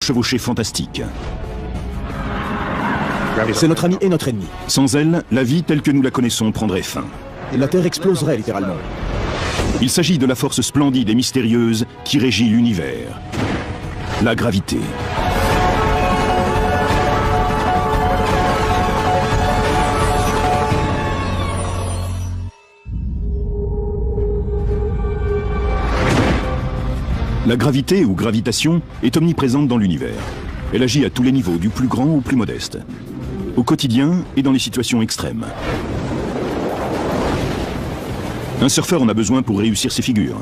chevauchée fantastique. C'est notre ami et notre ennemi. Sans elle, la vie telle que nous la connaissons prendrait fin. La Terre exploserait littéralement. Il s'agit de la force splendide et mystérieuse qui régit l'univers. La gravité. La gravité ou gravitation est omniprésente dans l'univers. Elle agit à tous les niveaux, du plus grand au plus modeste. Au quotidien et dans les situations extrêmes. Un surfeur en a besoin pour réussir ses figures.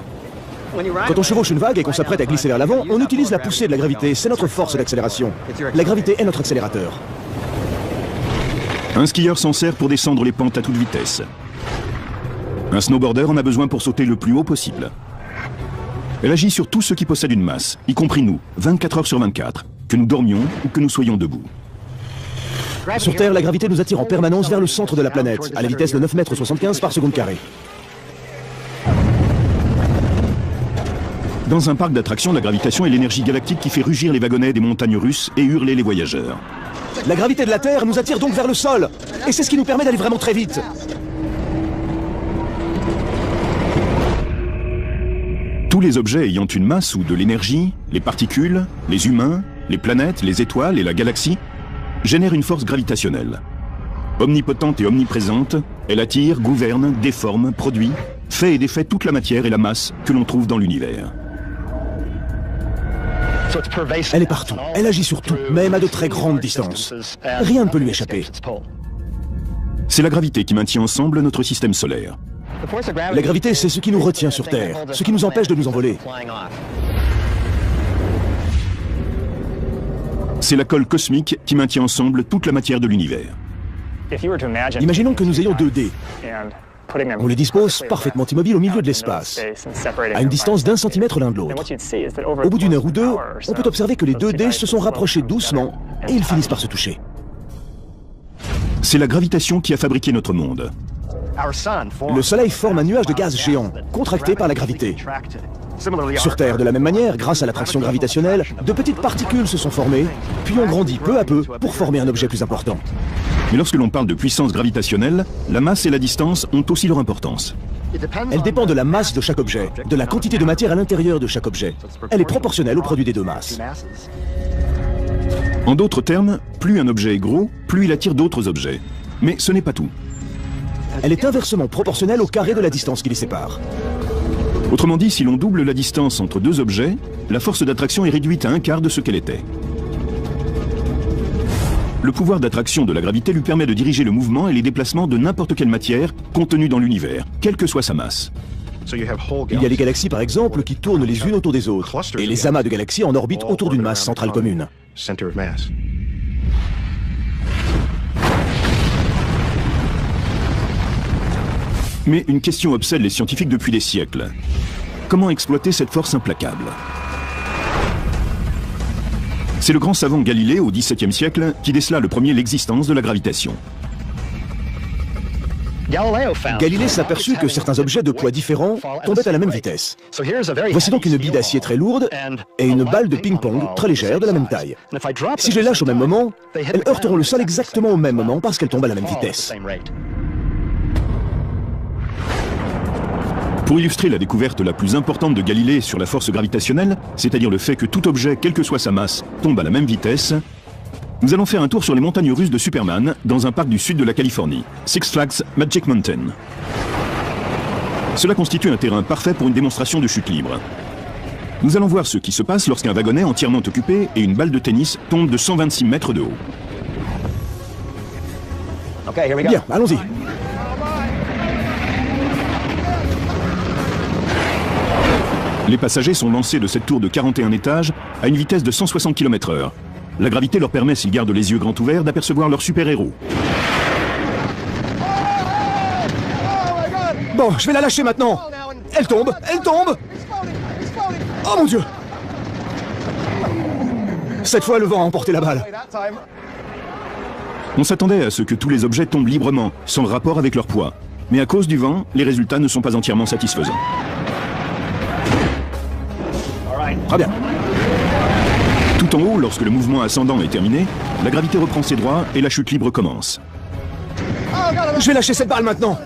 Quand on chevauche une vague et qu'on s'apprête à glisser vers l'avant, on utilise la poussée de la gravité. C'est notre force d'accélération. La gravité est notre accélérateur. Un skieur s'en sert pour descendre les pentes à toute vitesse. Un snowboarder en a besoin pour sauter le plus haut possible. Elle agit sur tout ce qui possède une masse, y compris nous, 24 heures sur 24, que nous dormions ou que nous soyons debout. Sur Terre, la gravité nous attire en permanence vers le centre de la planète, à la vitesse de 9,75 mètres par seconde carrée. Dans un parc d'attractions, la gravitation est l'énergie galactique qui fait rugir les wagonnets des montagnes russes et hurler les voyageurs. La gravité de la Terre nous attire donc vers le sol. Et c'est ce qui nous permet d'aller vraiment très vite. Tous les objets ayant une masse ou de l'énergie, les particules, les humains, les planètes, les étoiles et la galaxie, génèrent une force gravitationnelle. Omnipotente et omniprésente, elle attire, gouverne, déforme, produit, fait et défait toute la matière et la masse que l'on trouve dans l'univers. Elle est partout, elle agit sur tout, même à de très grandes distances. Rien ne peut lui échapper. C'est la gravité qui maintient ensemble notre système solaire. La gravité, c'est ce qui nous retient sur Terre, ce qui nous empêche de nous envoler. C'est la colle cosmique qui maintient ensemble toute la matière de l'univers. Imaginons que nous ayons 2 dés. On les dispose parfaitement immobiles au milieu de l'espace, à une distance d'1 centimètre l'un de l'autre. Au bout d'une heure ou deux, on peut observer que les 2 dés se sont rapprochés doucement et ils finissent par se toucher. C'est la gravitation qui a fabriqué notre monde. Le Soleil forme un nuage de gaz géant, contracté par la gravité. Sur Terre, de la même manière, grâce à l'attraction gravitationnelle, de petites particules se sont formées, puis ont grandi peu à peu pour former un objet plus important. Mais lorsque l'on parle de puissance gravitationnelle, la masse et la distance ont aussi leur importance. Elle dépend de la masse de chaque objet, de la quantité de matière à l'intérieur de chaque objet. Elle est proportionnelle au produit des 2 masses. En d'autres termes, plus un objet est gros, plus il attire d'autres objets. Mais ce n'est pas tout. Elle est inversement proportionnelle au carré de la distance qui les sépare. Autrement dit, si l'on double la distance entre 2 objets, la force d'attraction est réduite à 1/4 de ce qu'elle était. Le pouvoir d'attraction de la gravité lui permet de diriger le mouvement et les déplacements de n'importe quelle matière contenue dans l'univers, quelle que soit sa masse. Il y a les galaxies par exemple qui tournent les unes autour des autres, et les amas de galaxies en orbite autour d'une masse centrale commune. Mais une question obsède les scientifiques depuis des siècles. Comment exploiter cette force implacable? C'est le grand savant Galilée au XVIIe siècle qui décela le premier l'existence de la gravitation. Galilée s'aperçut que certains objets de poids différents tombaient à la même vitesse. Voici donc une bille d'acier très lourde et une balle de ping-pong très légère de la même taille. Si je les lâche au même moment, elles heurteront le sol exactement au même moment parce qu'elles tombent à la même vitesse. Pour illustrer la découverte la plus importante de Galilée sur la force gravitationnelle, c'est-à-dire le fait que tout objet, quelle que soit sa masse, tombe à la même vitesse, nous allons faire un tour sur les montagnes russes de Superman dans un parc du sud de la Californie, Six Flags Magic Mountain. Cela constitue un terrain parfait pour une démonstration de chute libre. Nous allons voir ce qui se passe lorsqu'un wagonnet entièrement occupé et une balle de tennis tombent de 126 mètres de haut. Bien, allons-y. Les passagers sont lancés de cette tour de 41 étages à une vitesse de 160 km/h. La gravité leur permet, s'ils gardent les yeux grands ouverts, d'apercevoir leur super-héros. Bon, je vais la lâcher maintenant. Elle tombe, elle tombe. Oh mon Dieu! Cette fois, le vent a emporté la balle. On s'attendait à ce que tous les objets tombent librement, sans rapport avec leur poids. Mais à cause du vent, les résultats ne sont pas entièrement satisfaisants. Très bien. Tout Tout en haut, lorsque le mouvement ascendant est terminé, la gravité reprend ses droits et la chute libre commence. Je vais lâcher cette balle maintenant.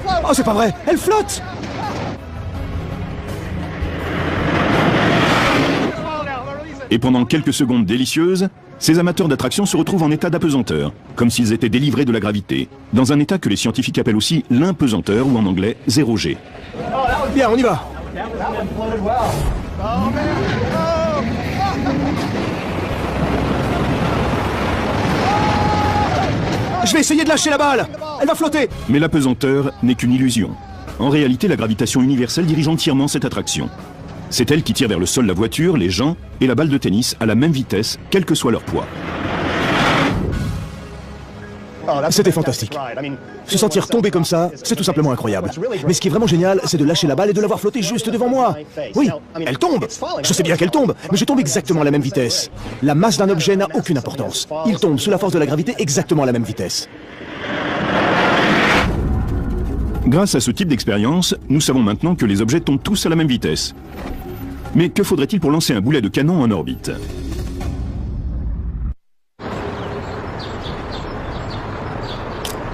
Oh, c'est pas vrai, elle flotte! Et pendant quelques secondes délicieuses, ces amateurs d'attraction se retrouvent en état d'apesanteur, comme s'ils étaient délivrés de la gravité, dans un état que les scientifiques appellent aussi l'impesanteur, ou en anglais 0G. Bien, on y va. Je vais essayer de lâcher la balle. Elle va flotter. Mais l'apesanteur n'est qu'une illusion. En réalité, la gravitation universelle dirige entièrement cette attraction. C'est elle qui tire vers le sol la voiture, les gens et la balle de tennis à la même vitesse, quel que soit leur poids. C'était fantastique. Se sentir tomber comme ça, c'est tout simplement incroyable. Mais ce qui est vraiment génial, c'est de lâcher la balle et de la voir flotter juste devant moi. Oui, elle tombe. Je sais bien qu'elle tombe, mais je tombe exactement à la même vitesse. La masse d'un objet n'a aucune importance. Il tombe sous la force de la gravité exactement à la même vitesse. Grâce à ce type d'expérience, nous savons maintenant que les objets tombent tous à la même vitesse. Mais que faudrait-il pour lancer un boulet de canon en orbite ?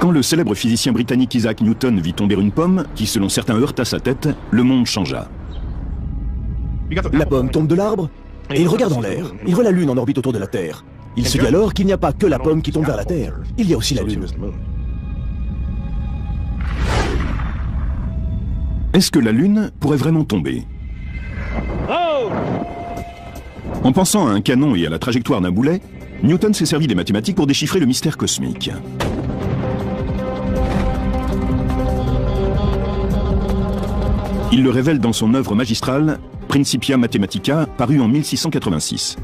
Quand le célèbre physicien britannique Isaac Newton vit tomber une pomme, qui selon certains heurta sa tête, le monde changea. La pomme tombe de l'arbre et il regarde en l'air. Il voit la Lune en orbite autour de la Terre. Il se dit alors qu'il n'y a pas que la pomme qui tombe vers la Terre. Il y a aussi la Lune. Est-ce que la Lune pourrait vraiment tomber ? En pensant à un canon et à la trajectoire d'un boulet, Newton s'est servi des mathématiques pour déchiffrer le mystère cosmique. Il le révèle dans son œuvre magistrale, Principia Mathematica, parue en 1686.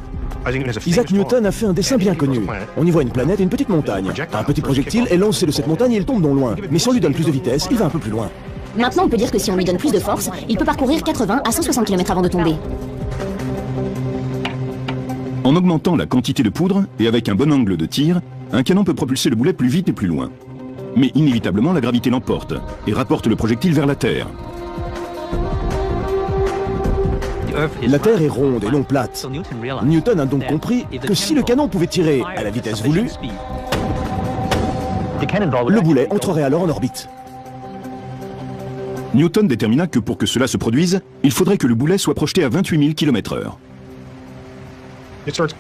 Isaac Newton a fait un dessin bien connu. On y voit une planète et une petite montagne. Un petit projectile est lancé de cette montagne et il tombe non loin. Mais si on lui donne plus de vitesse, il va un peu plus loin. Maintenant, on peut dire que si on lui donne plus de force, il peut parcourir 80 à 160 km avant de tomber. En augmentant la quantité de poudre et avec un bon angle de tir, un canon peut propulser le boulet plus vite et plus loin. Mais inévitablement, la gravité l'emporte et rapporte le projectile vers la Terre. La Terre est ronde et non plate. Newton a donc compris que si le canon pouvait tirer à la vitesse voulue, le boulet entrerait alors en orbite. Newton détermina que pour que cela se produise, il faudrait que le boulet soit projeté à 28 000 km/h.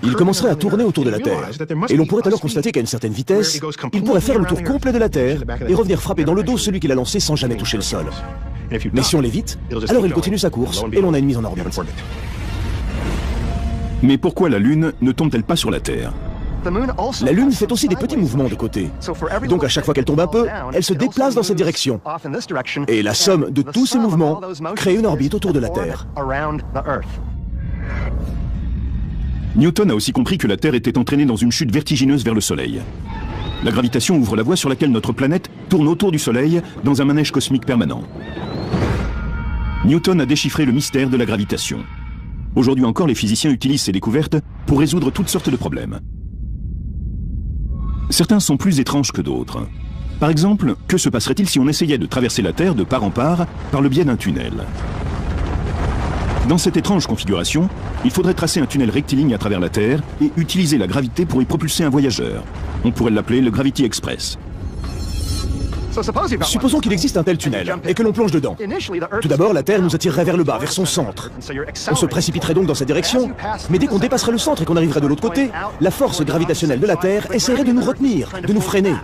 Il commencerait à tourner autour de la Terre. Et l'on pourrait alors constater qu'à une certaine vitesse, il pourrait faire le tour complet de la Terre et revenir frapper dans le dos celui qui l'a lancé sans jamais toucher le sol. Mais si on l'évite, alors il continue sa course et l'on a une mise en orbite. Mais pourquoi la Lune ne tombe-t-elle pas sur la Terre ? La Lune fait aussi des petits mouvements de côté. Donc à chaque fois qu'elle tombe un peu, elle se déplace dans cette direction. Et la somme de tous ces mouvements crée une orbite autour de la Terre. Newton a aussi compris que la Terre était entraînée dans une chute vertigineuse vers le Soleil. La gravitation ouvre la voie sur laquelle notre planète tourne autour du Soleil dans un manège cosmique permanent. Newton a déchiffré le mystère de la gravitation. Aujourd'hui encore, les physiciens utilisent ces découvertes pour résoudre toutes sortes de problèmes. Certains sont plus étranges que d'autres. Par exemple, que se passerait-il si on essayait de traverser la Terre de part en part par le biais d'un tunnel ? Dans cette étrange configuration, il faudrait tracer un tunnel rectiligne à travers la Terre et utiliser la gravité pour y propulser un voyageur. On pourrait l'appeler le Gravity Express. Supposons qu'il existe un tel tunnel et que l'on plonge dedans. Tout d'abord, la Terre nous attirerait vers le bas, vers son centre. On se précipiterait donc dans cette direction, mais dès qu'on dépasserait le centre et qu'on arriverait de l'autre côté, la force gravitationnelle de la Terre essaierait de nous retenir, de nous freiner.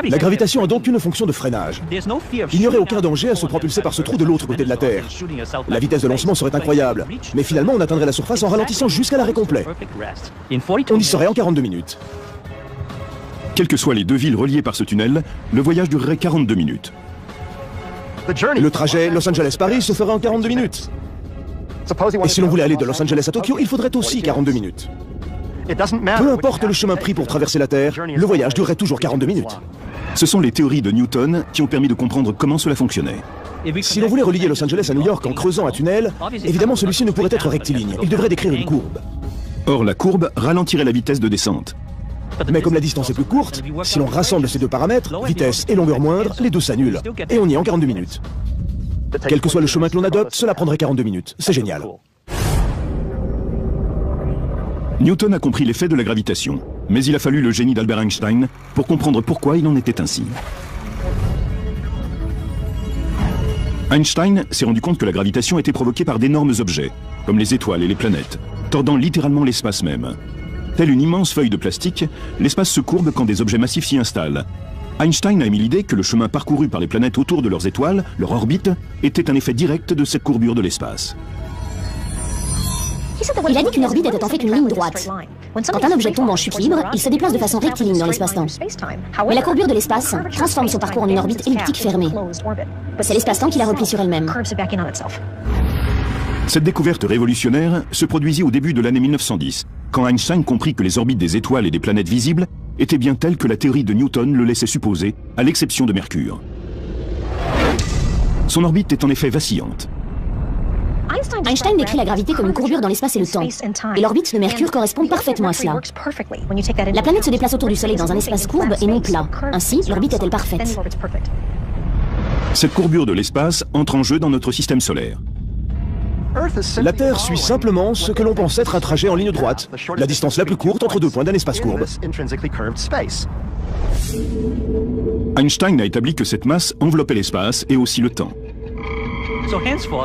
La gravitation a donc une fonction de freinage. Il n'y aurait aucun danger à se propulser par ce trou de l'autre côté de la Terre. La vitesse de lancement serait incroyable, mais finalement on atteindrait la surface en ralentissant jusqu'à l'arrêt complet. On y serait en 42 minutes. Quelles que soient les deux villes reliées par ce tunnel, le voyage durerait 42 minutes. Le trajet Los Angeles-Paris se ferait en 42 minutes. Et si l'on voulait aller de Los Angeles à Tokyo, il faudrait aussi 42 minutes. Peu importe le chemin pris pour traverser la Terre, le voyage durerait toujours 42 minutes. Ce sont les théories de Newton qui ont permis de comprendre comment cela fonctionnait. Si l'on voulait relier Los Angeles à New York en creusant un tunnel, évidemment celui-ci ne pourrait être rectiligne. Il devrait décrire une courbe. Or, la courbe ralentirait la vitesse de descente. Mais comme la distance est plus courte, si l'on rassemble ces deux paramètres, vitesse et longueur moindre, les deux s'annulent. Et on y est en 42 minutes. Quel que soit le chemin que l'on adopte, cela prendrait 42 minutes. C'est génial. Newton a compris l'effet de la gravitation, mais il a fallu le génie d'Albert Einstein pour comprendre pourquoi il en était ainsi. Einstein s'est rendu compte que la gravitation était provoquée par d'énormes objets, comme les étoiles et les planètes, tordant littéralement l'espace même. Telle une immense feuille de plastique, l'espace se courbe quand des objets massifs s'y installent. Einstein a émis l'idée que le chemin parcouru par les planètes autour de leurs étoiles, leur orbite, était un effet direct de cette courbure de l'espace. Il a dit qu'une orbite était en fait une ligne droite. Quand un objet tombe en chute libre, il se déplace de façon rectiligne dans l'espace-temps. Mais la courbure de l'espace transforme son parcours en une orbite elliptique fermée. C'est l'espace-temps qui la replie sur elle-même. Cette découverte révolutionnaire se produisit au début de l'année 1910, quand Einstein comprit que les orbites des étoiles et des planètes visibles étaient bien telles que la théorie de Newton le laissait supposer, à l'exception de Mercure. Son orbite est en effet vacillante. Einstein décrit la gravité comme une courbure dans l'espace et le temps. Et l'orbite de Mercure correspond parfaitement à cela. La planète se déplace autour du Soleil dans un espace courbe et non plat. Ainsi, l'orbite est-elle parfaite? Cette courbure de l'espace entre en jeu dans notre système solaire. La Terre suit simplement ce que l'on pense être un trajet en ligne droite, la distance la plus courte entre deux points d'un espace courbe. Einstein a établi que cette masse enveloppait l'espace et aussi le temps.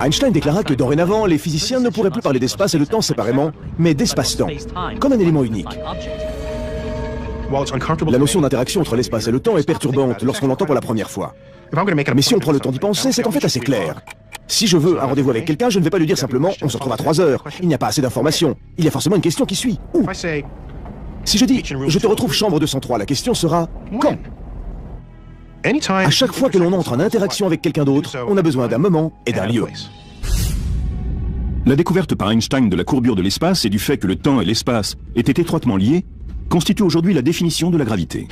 Einstein déclara que dorénavant, les physiciens ne pourraient plus parler d'espace et de temps séparément, mais d'espace-temps, comme un élément unique. La notion d'interaction entre l'espace et le temps est perturbante lorsqu'on l'entend pour la première fois. Mais si on prend le temps d'y penser, c'est en fait assez clair. Si je veux un rendez-vous avec quelqu'un, je ne vais pas lui dire simplement « on se retrouve à 3 heures ». Il n'y a pas assez d'informations. Il y a forcément une question qui suit. Où ? Si je dis « je te retrouve chambre 203 », la question sera « quand ?» À chaque fois que l'on entre en interaction avec quelqu'un d'autre, on a besoin d'un moment et d'un lieu. La découverte par Einstein de la courbure de l'espace et du fait que le temps et l'espace étaient étroitement liés constitue aujourd'hui la définition de la gravité.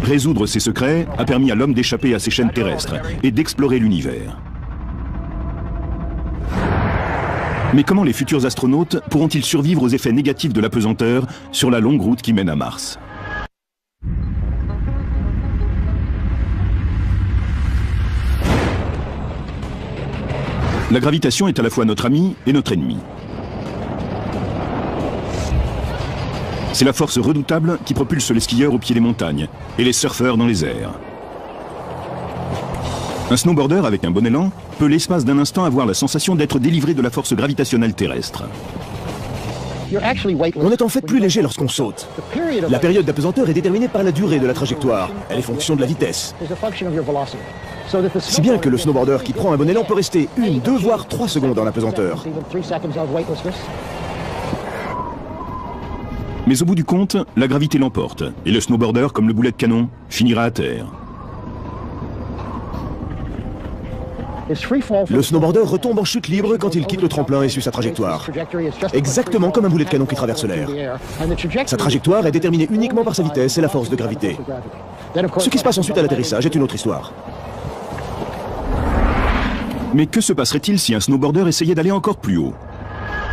Résoudre ces secrets a permis à l'homme d'échapper à ses chaînes terrestres et d'explorer l'univers. Mais comment les futurs astronautes pourront-ils survivre aux effets négatifs de l'apesanteur sur la longue route qui mène à Mars ? La gravitation est à la fois notre ami et notre ennemi. C'est la force redoutable qui propulse les skieurs au pied des montagnes et les surfeurs dans les airs. Un snowboarder avec un bon élan peut l'espace d'un instant avoir la sensation d'être délivré de la force gravitationnelle terrestre. On est en fait plus léger lorsqu'on saute. La période d'apesanteur est déterminée par la durée de la trajectoire. Elle est fonction de la vitesse. Si bien que le snowboarder qui prend un bon élan peut rester 1, 2, voire 3 secondes en apesanteur. Mais au bout du compte, la gravité l'emporte, et le snowboarder, comme le boulet de canon, finira à terre. Le snowboarder retombe en chute libre quand il quitte le tremplin et suit sa trajectoire. Exactement comme un boulet de canon qui traverse l'air. Sa trajectoire est déterminée uniquement par sa vitesse et la force de gravité. Ce qui se passe ensuite à l'atterrissage est une autre histoire. Mais que se passerait-il si un snowboarder essayait d'aller encore plus haut?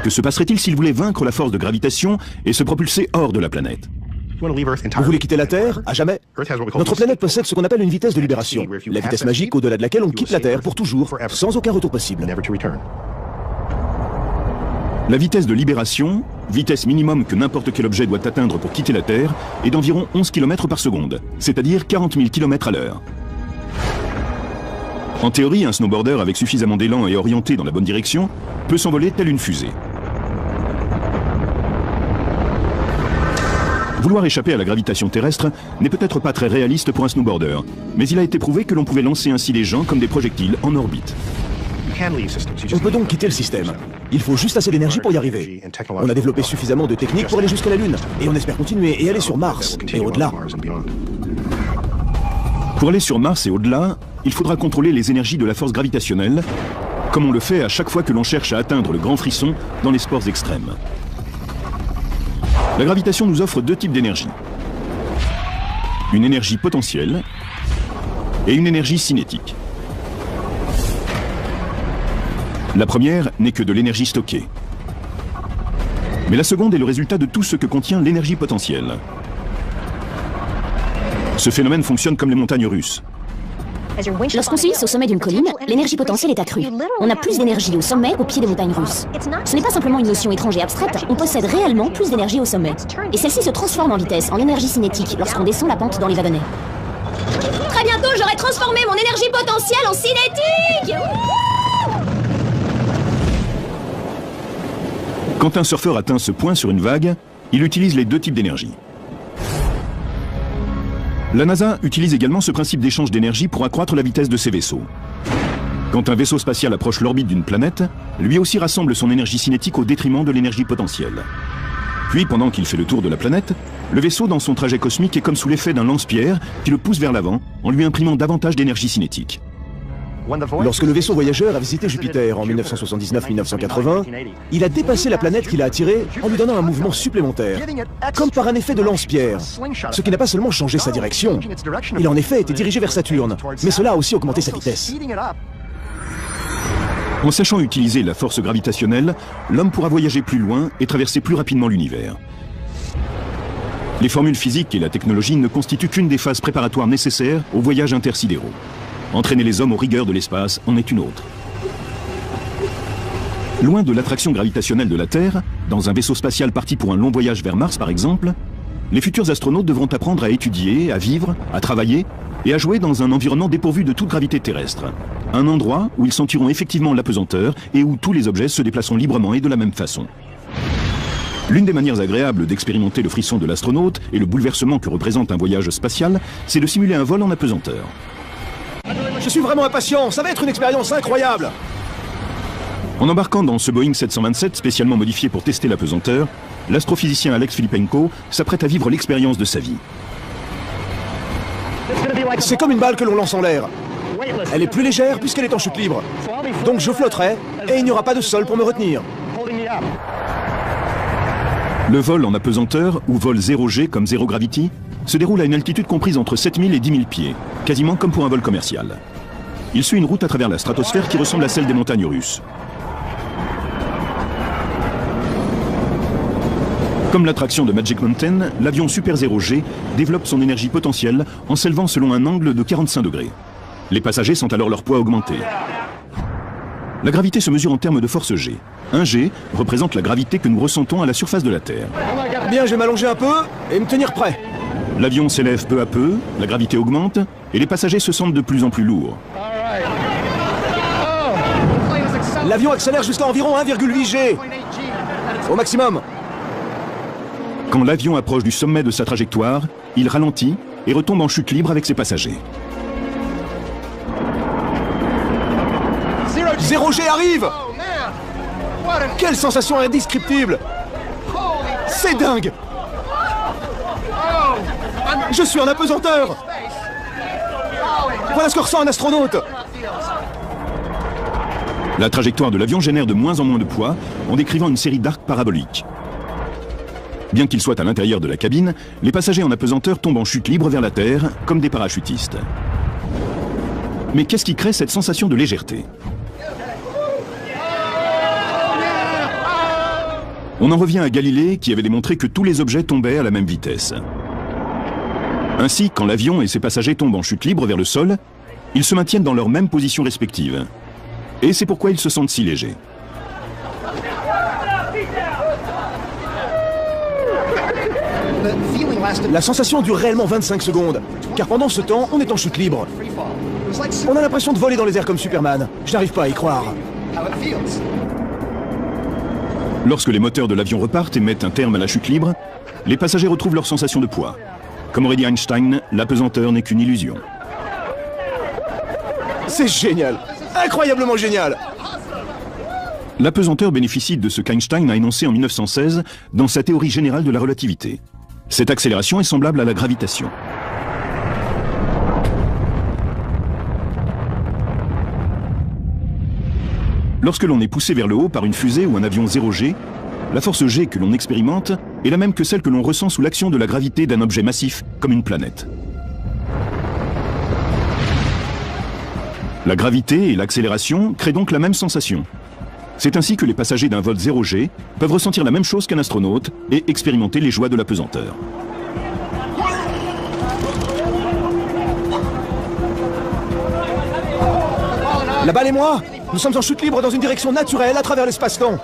Que se passerait-il s'il voulait vaincre la force de gravitation et se propulser hors de la planète? Vous voulez quitter la Terre? À jamais? Notre planète possède ce qu'on appelle une vitesse de libération. La vitesse magique au-delà de laquelle on quitte la Terre pour toujours, sans aucun retour possible. La vitesse de libération, vitesse minimum que n'importe quel objet doit atteindre pour quitter la Terre, est d'environ 11 km par seconde, c'est-à-dire 40 000 km à l'heure. En théorie, un snowboarder avec suffisamment d'élan et orienté dans la bonne direction peut s'envoler telle une fusée. Vouloir échapper à la gravitation terrestre n'est peut-être pas très réaliste pour un snowboarder, mais il a été prouvé que l'on pouvait lancer ainsi les gens comme des projectiles en orbite. On peut donc quitter le système. Il faut juste assez d'énergie pour y arriver. On a développé suffisamment de techniques pour aller jusqu'à la Lune, et on espère continuer et aller sur Mars, et au-delà. Pour aller sur Mars et au-delà, il faudra contrôler les énergies de la force gravitationnelle, comme on le fait à chaque fois que l'on cherche à atteindre le grand frisson dans les sports extrêmes. La gravitation nous offre deux types d'énergie. Une énergie potentielle et une énergie cinétique. La première n'est que de l'énergie stockée. Mais la seconde est le résultat de tout ce que contient l'énergie potentielle. Ce phénomène fonctionne comme les montagnes russes. Lorsqu'on se hisse au sommet d'une colline, l'énergie potentielle est accrue. On a plus d'énergie au sommet qu'au pied des montagnes russes. Ce n'est pas simplement une notion étrange et abstraite, on possède réellement plus d'énergie au sommet. Et celle-ci se transforme en vitesse, en énergie cinétique, lorsqu'on descend la pente dans les wagonnets. Très bientôt, j'aurai transformé mon énergie potentielle en cinétique! Quand un surfeur atteint ce point sur une vague, il utilise les deux types d'énergie. La NASA utilise également ce principe d'échange d'énergie pour accroître la vitesse de ses vaisseaux. Quand un vaisseau spatial approche l'orbite d'une planète, lui aussi rassemble son énergie cinétique au détriment de l'énergie potentielle. Puis, pendant qu'il fait le tour de la planète, le vaisseau dans son trajet cosmique est comme sous l'effet d'un lance-pierre qui le pousse vers l'avant en lui imprimant davantage d'énergie cinétique. Lorsque le vaisseau voyageur a visité Jupiter en 1979-1980, il a dépassé la planète qu'il a attirée en lui donnant un mouvement supplémentaire, comme par un effet de lance-pierre, ce qui n'a pas seulement changé sa direction. Il a en effet été dirigé vers Saturne, mais cela a aussi augmenté sa vitesse. En sachant utiliser la force gravitationnelle, l'homme pourra voyager plus loin et traverser plus rapidement l'univers. Les formules physiques et la technologie ne constituent qu'une des phases préparatoires nécessaires aux voyages intersidéraux. Entraîner les hommes aux rigueurs de l'espace en est une autre. Loin de l'attraction gravitationnelle de la Terre, dans un vaisseau spatial parti pour un long voyage vers Mars par exemple, les futurs astronautes devront apprendre à étudier, à vivre, à travailler et à jouer dans un environnement dépourvu de toute gravité terrestre. Un endroit où ils sentiront effectivement l'apesanteur et où tous les objets se déplaceront librement et de la même façon. L'une des manières agréables d'expérimenter le frisson de l'astronaute et le bouleversement que représente un voyage spatial, c'est de simuler un vol en apesanteur. Je suis vraiment impatient, ça va être une expérience incroyable! En embarquant dans ce Boeing 727 spécialement modifié pour tester l'apesanteur, l'astrophysicien Alex Filippenko s'apprête à vivre l'expérience de sa vie. C'est comme une balle que l'on lance en l'air. Elle est plus légère puisqu'elle est en chute libre. Donc je flotterai et il n'y aura pas de sol pour me retenir. Le vol en apesanteur, ou vol 0G comme Zero Gravity, se déroule à une altitude comprise entre 7000 et 10 000 pieds, quasiment comme pour un vol commercial. Il suit une route à travers la stratosphère qui ressemble à celle des montagnes russes. Comme l'attraction de Magic Mountain, l'avion Super 0G développe son énergie potentielle en s'élevant selon un angle de 45 degrés. Les passagers sentent alors leur poids augmenter. La gravité se mesure en termes de force G. Un G représente la gravité que nous ressentons à la surface de la Terre. Bien, je vais m'allonger un peu et me tenir prêt. L'avion s'élève peu à peu, la gravité augmente et les passagers se sentent de plus en plus lourds. L'avion accélère jusqu'à environ 1,8 G. Au maximum. Quand l'avion approche du sommet de sa trajectoire, il ralentit et retombe en chute libre avec ses passagers. 0G arrive! Quelle sensation indescriptible! C'est dingue! Je suis en apesanteur! Voilà ce que ressent un astronaute! La trajectoire de l'avion génère de moins en moins de poids en décrivant une série d'arcs paraboliques. Bien qu'ils soient à l'intérieur de la cabine, les passagers en apesanteur tombent en chute libre vers la Terre, comme des parachutistes. Mais qu'est-ce qui crée cette sensation de légèreté? On en revient à Galilée qui avait démontré que tous les objets tombaient à la même vitesse. Ainsi, quand l'avion et ses passagers tombent en chute libre vers le sol, ils se maintiennent dans leur même position respective. Et c'est pourquoi ils se sentent si légers. La sensation dure réellement 25 secondes, car pendant ce temps, on est en chute libre. On a l'impression de voler dans les airs comme Superman. Je n'arrive pas à y croire. Lorsque les moteurs de l'avion repartent et mettent un terme à la chute libre, les passagers retrouvent leur sensation de poids. Comme aurait dit Einstein, l'apesanteur n'est qu'une illusion. C'est génial! Incroyablement génial! L'apesanteur bénéficie de ce qu'Einstein a énoncé en 1916 dans sa théorie générale de la relativité. Cette accélération est semblable à la gravitation. Lorsque l'on est poussé vers le haut par une fusée ou un avion 0G, la force G que l'on expérimente est la même que celle que l'on ressent sous l'action de la gravité d'un objet massif comme une planète. La gravité et l'accélération créent donc la même sensation. C'est ainsi que les passagers d'un vol 0G peuvent ressentir la même chose qu'un astronaute et expérimenter les joies de l'apesanteur. La balle et moi, nous sommes en chute libre dans une direction naturelle à travers l'espace-temps.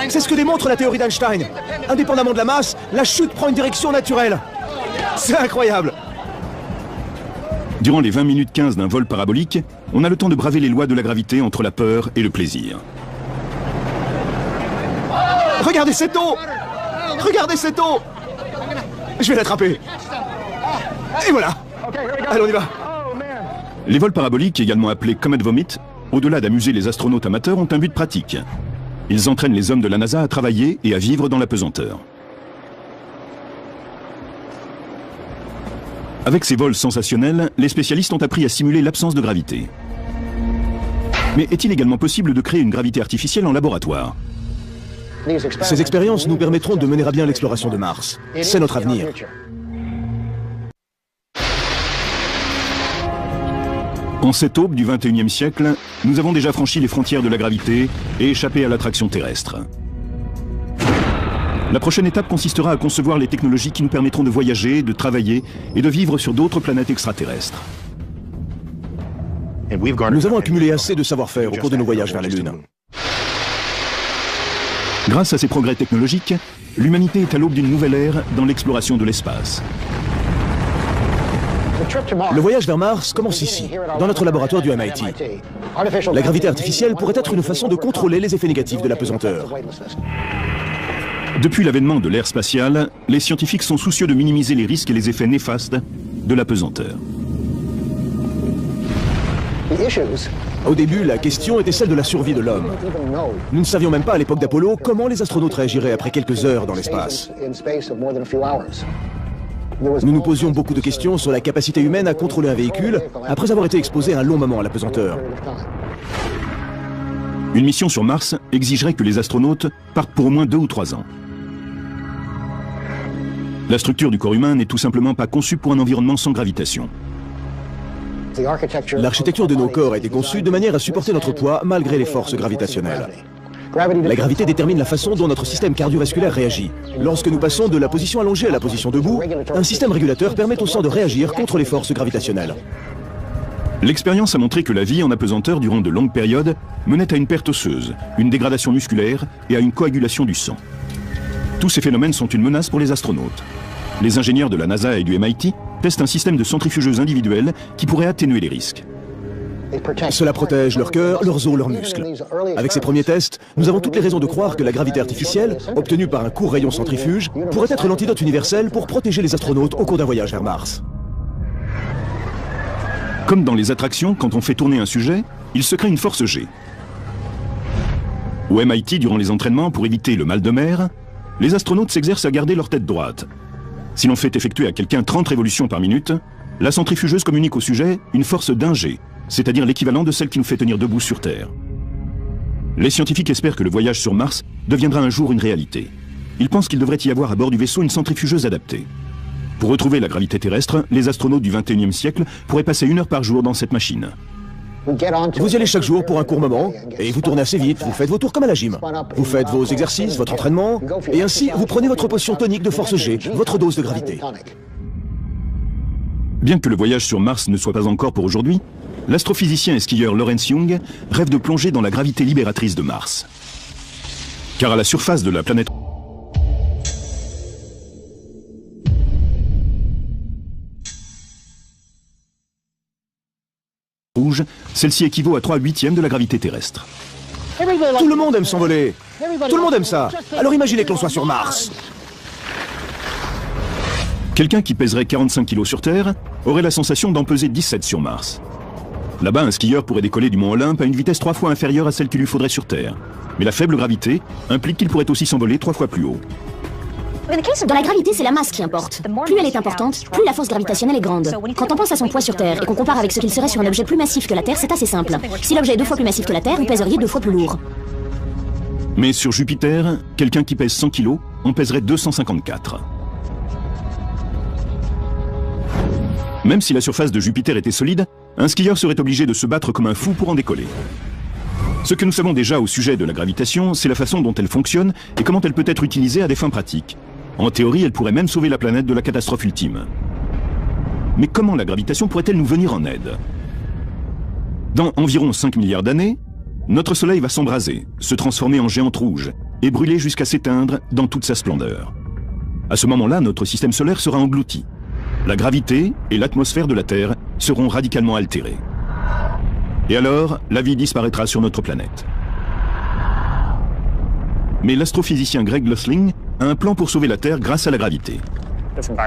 C'est ce que démontre la théorie d'Einstein. Indépendamment de la masse, la chute prend une direction naturelle. C'est incroyable. Durant les 20 minutes 15 d'un vol parabolique, on a le temps de braver les lois de la gravité entre la peur et le plaisir. Regardez cette eau! Regardez cette eau! Je vais l'attraper. Et voilà. Allez, on y va. Les vols paraboliques, également appelés Comet Vomit, au-delà d'amuser les astronautes amateurs, ont un but pratique. Ils entraînent les hommes de la NASA à travailler et à vivre dans la pesanteur. Avec ces vols sensationnels, les spécialistes ont appris à simuler l'absence de gravité. Mais est-il également possible de créer une gravité artificielle en laboratoire? Ces expériences nous permettront de mener à bien l'exploration de Mars. C'est notre avenir. En cette aube du XXIe siècle, nous avons déjà franchi les frontières de la gravité et échappé à l'attraction terrestre. La prochaine étape consistera à concevoir les technologies qui nous permettront de voyager, de travailler et de vivre sur d'autres planètes extraterrestres. Nous avons accumulé assez de savoir-faire au cours de nos voyages vers la Lune. Grâce à ces progrès technologiques, l'humanité est à l'aube d'une nouvelle ère dans l'exploration de l'espace. Le voyage vers Mars commence ici, dans notre laboratoire du MIT. La gravité artificielle pourrait être une façon de contrôler les effets négatifs de la pesanteur. Depuis l'avènement de l'ère spatiale, les scientifiques sont soucieux de minimiser les risques et les effets néfastes de la pesanteur. Au début, la question était celle de la survie de l'homme. Nous ne savions même pas à l'époque d'Apollo comment les astronautes réagiraient après quelques heures dans l'espace. Nous nous posions beaucoup de questions sur la capacité humaine à contrôler un véhicule après avoir été exposé un long moment à la pesanteur. Une mission sur Mars exigerait que les astronautes partent pour au moins 2 ou 3 ans. La structure du corps humain n'est tout simplement pas conçue pour un environnement sans gravitation. L'architecture de nos corps a été conçue de manière à supporter notre poids malgré les forces gravitationnelles. La gravité détermine la façon dont notre système cardiovasculaire réagit. Lorsque nous passons de la position allongée à la position debout, un système régulateur permet au sang de réagir contre les forces gravitationnelles. L'expérience a montré que la vie en apesanteur durant de longues périodes menait à une perte osseuse, une dégradation musculaire et à une coagulation du sang. Tous ces phénomènes sont une menace pour les astronautes. Les ingénieurs de la NASA et du MIT testent un système de centrifugeuses individuelles qui pourrait atténuer les risques. Cela protège leur cœur, leurs os, leurs muscles. Avec ces premiers tests, nous avons toutes les raisons de croire que la gravité artificielle, obtenue par un court rayon centrifuge, pourrait être l'antidote universel pour protéger les astronautes au cours d'un voyage vers Mars. Comme dans les attractions, quand on fait tourner un sujet, il se crée une force G. Au MIT, durant les entraînements, pour éviter le mal de mer, les astronautes s'exercent à garder leur tête droite. Si l'on fait effectuer à quelqu'un 30 révolutions par minute, la centrifugeuse communique au sujet une force d'un G, c'est-à-dire l'équivalent de celle qui nous fait tenir debout sur Terre. Les scientifiques espèrent que le voyage sur Mars deviendra un jour une réalité. Ils pensent qu'il devrait y avoir à bord du vaisseau une centrifugeuse adaptée. Pour retrouver la gravité terrestre, les astronautes du XXIe siècle pourraient passer 1 heure par jour dans cette machine. Vous y allez chaque jour pour un court moment, et vous tournez assez vite, vous faites vos tours comme à la gym. Vous faites vos exercices, votre entraînement, et ainsi vous prenez votre potion tonique de force G, votre dose de gravité. Bien que le voyage sur Mars ne soit pas encore pour aujourd'hui, l'astrophysicien et skieur Lawrence Young rêve de plonger dans la gravité libératrice de Mars. Car à la surface de la planète rouge, celle-ci équivaut à 3/8 de la gravité terrestre. Tout le monde aime s'envoler. Tout le monde aime ça. Alors imaginez que l'on soit sur Mars. Quelqu'un qui pèserait 45 kg sur Terre aurait la sensation d'en peser 17 sur Mars. Là-bas, un skieur pourrait décoller du mont Olympe à une vitesse 3 fois inférieure à celle qu'il lui faudrait sur Terre. Mais la faible gravité implique qu'il pourrait aussi s'envoler 3 fois plus haut. Dans la gravité, c'est la masse qui importe. Plus elle est importante, plus la force gravitationnelle est grande. Quand on pense à son poids sur Terre et qu'on compare avec ce qu'il serait sur un objet plus massif que la Terre, c'est assez simple. Si l'objet est 2 fois plus massif que la Terre, vous pèseriez 2 fois plus lourd. Mais sur Jupiter, quelqu'un qui pèse 100 kg en pèserait 254. Même si la surface de Jupiter était solide, un skieur serait obligé de se battre comme un fou pour en décoller. Ce que nous savons déjà au sujet de la gravitation, c'est la façon dont elle fonctionne et comment elle peut être utilisée à des fins pratiques. En théorie, elle pourrait même sauver la planète de la catastrophe ultime. Mais comment la gravitation pourrait-elle nous venir en aide? Dans environ 5 milliards d'années, notre Soleil va s'embraser, se transformer en géante rouge et brûler jusqu'à s'éteindre dans toute sa splendeur. À ce moment-là, notre système solaire sera englouti. La gravité et l'atmosphère de la Terre seront radicalement altérées. Et alors, la vie disparaîtra sur notre planète. Mais l'astrophysicien Greg Luthling a un plan pour sauver la Terre grâce à la gravité.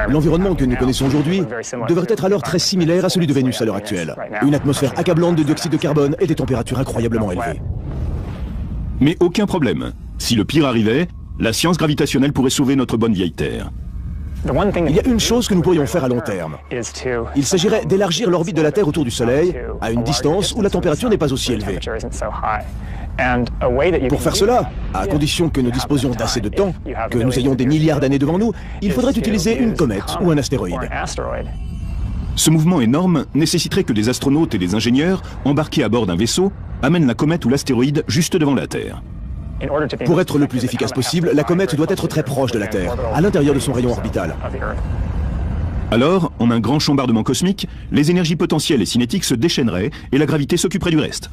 L'environnement que nous connaissons aujourd'hui devrait être alors très similaire à celui de Vénus à l'heure actuelle. Une atmosphère accablante de dioxyde de carbone et des températures incroyablement élevées. Mais aucun problème. Si le pire arrivait, la science gravitationnelle pourrait sauver notre bonne vieille Terre. Il y a une chose que nous pourrions faire à long terme. Il s'agirait d'élargir l'orbite de la Terre autour du Soleil à une distance où la température n'est pas aussi élevée. Pour faire cela, à condition que nous disposions d'assez de temps, que nous ayons des milliards d'années devant nous, il faudrait utiliser une comète ou un astéroïde. Ce mouvement énorme nécessiterait que des astronautes et des ingénieurs, embarqués à bord d'un vaisseau, amènent la comète ou l'astéroïde juste devant la Terre. Pour être le plus efficace possible, la comète doit être très proche de la Terre, à l'intérieur de son rayon orbital. Alors, en un grand chambardement cosmique, les énergies potentielles et cinétiques se déchaîneraient et la gravité s'occuperait du reste.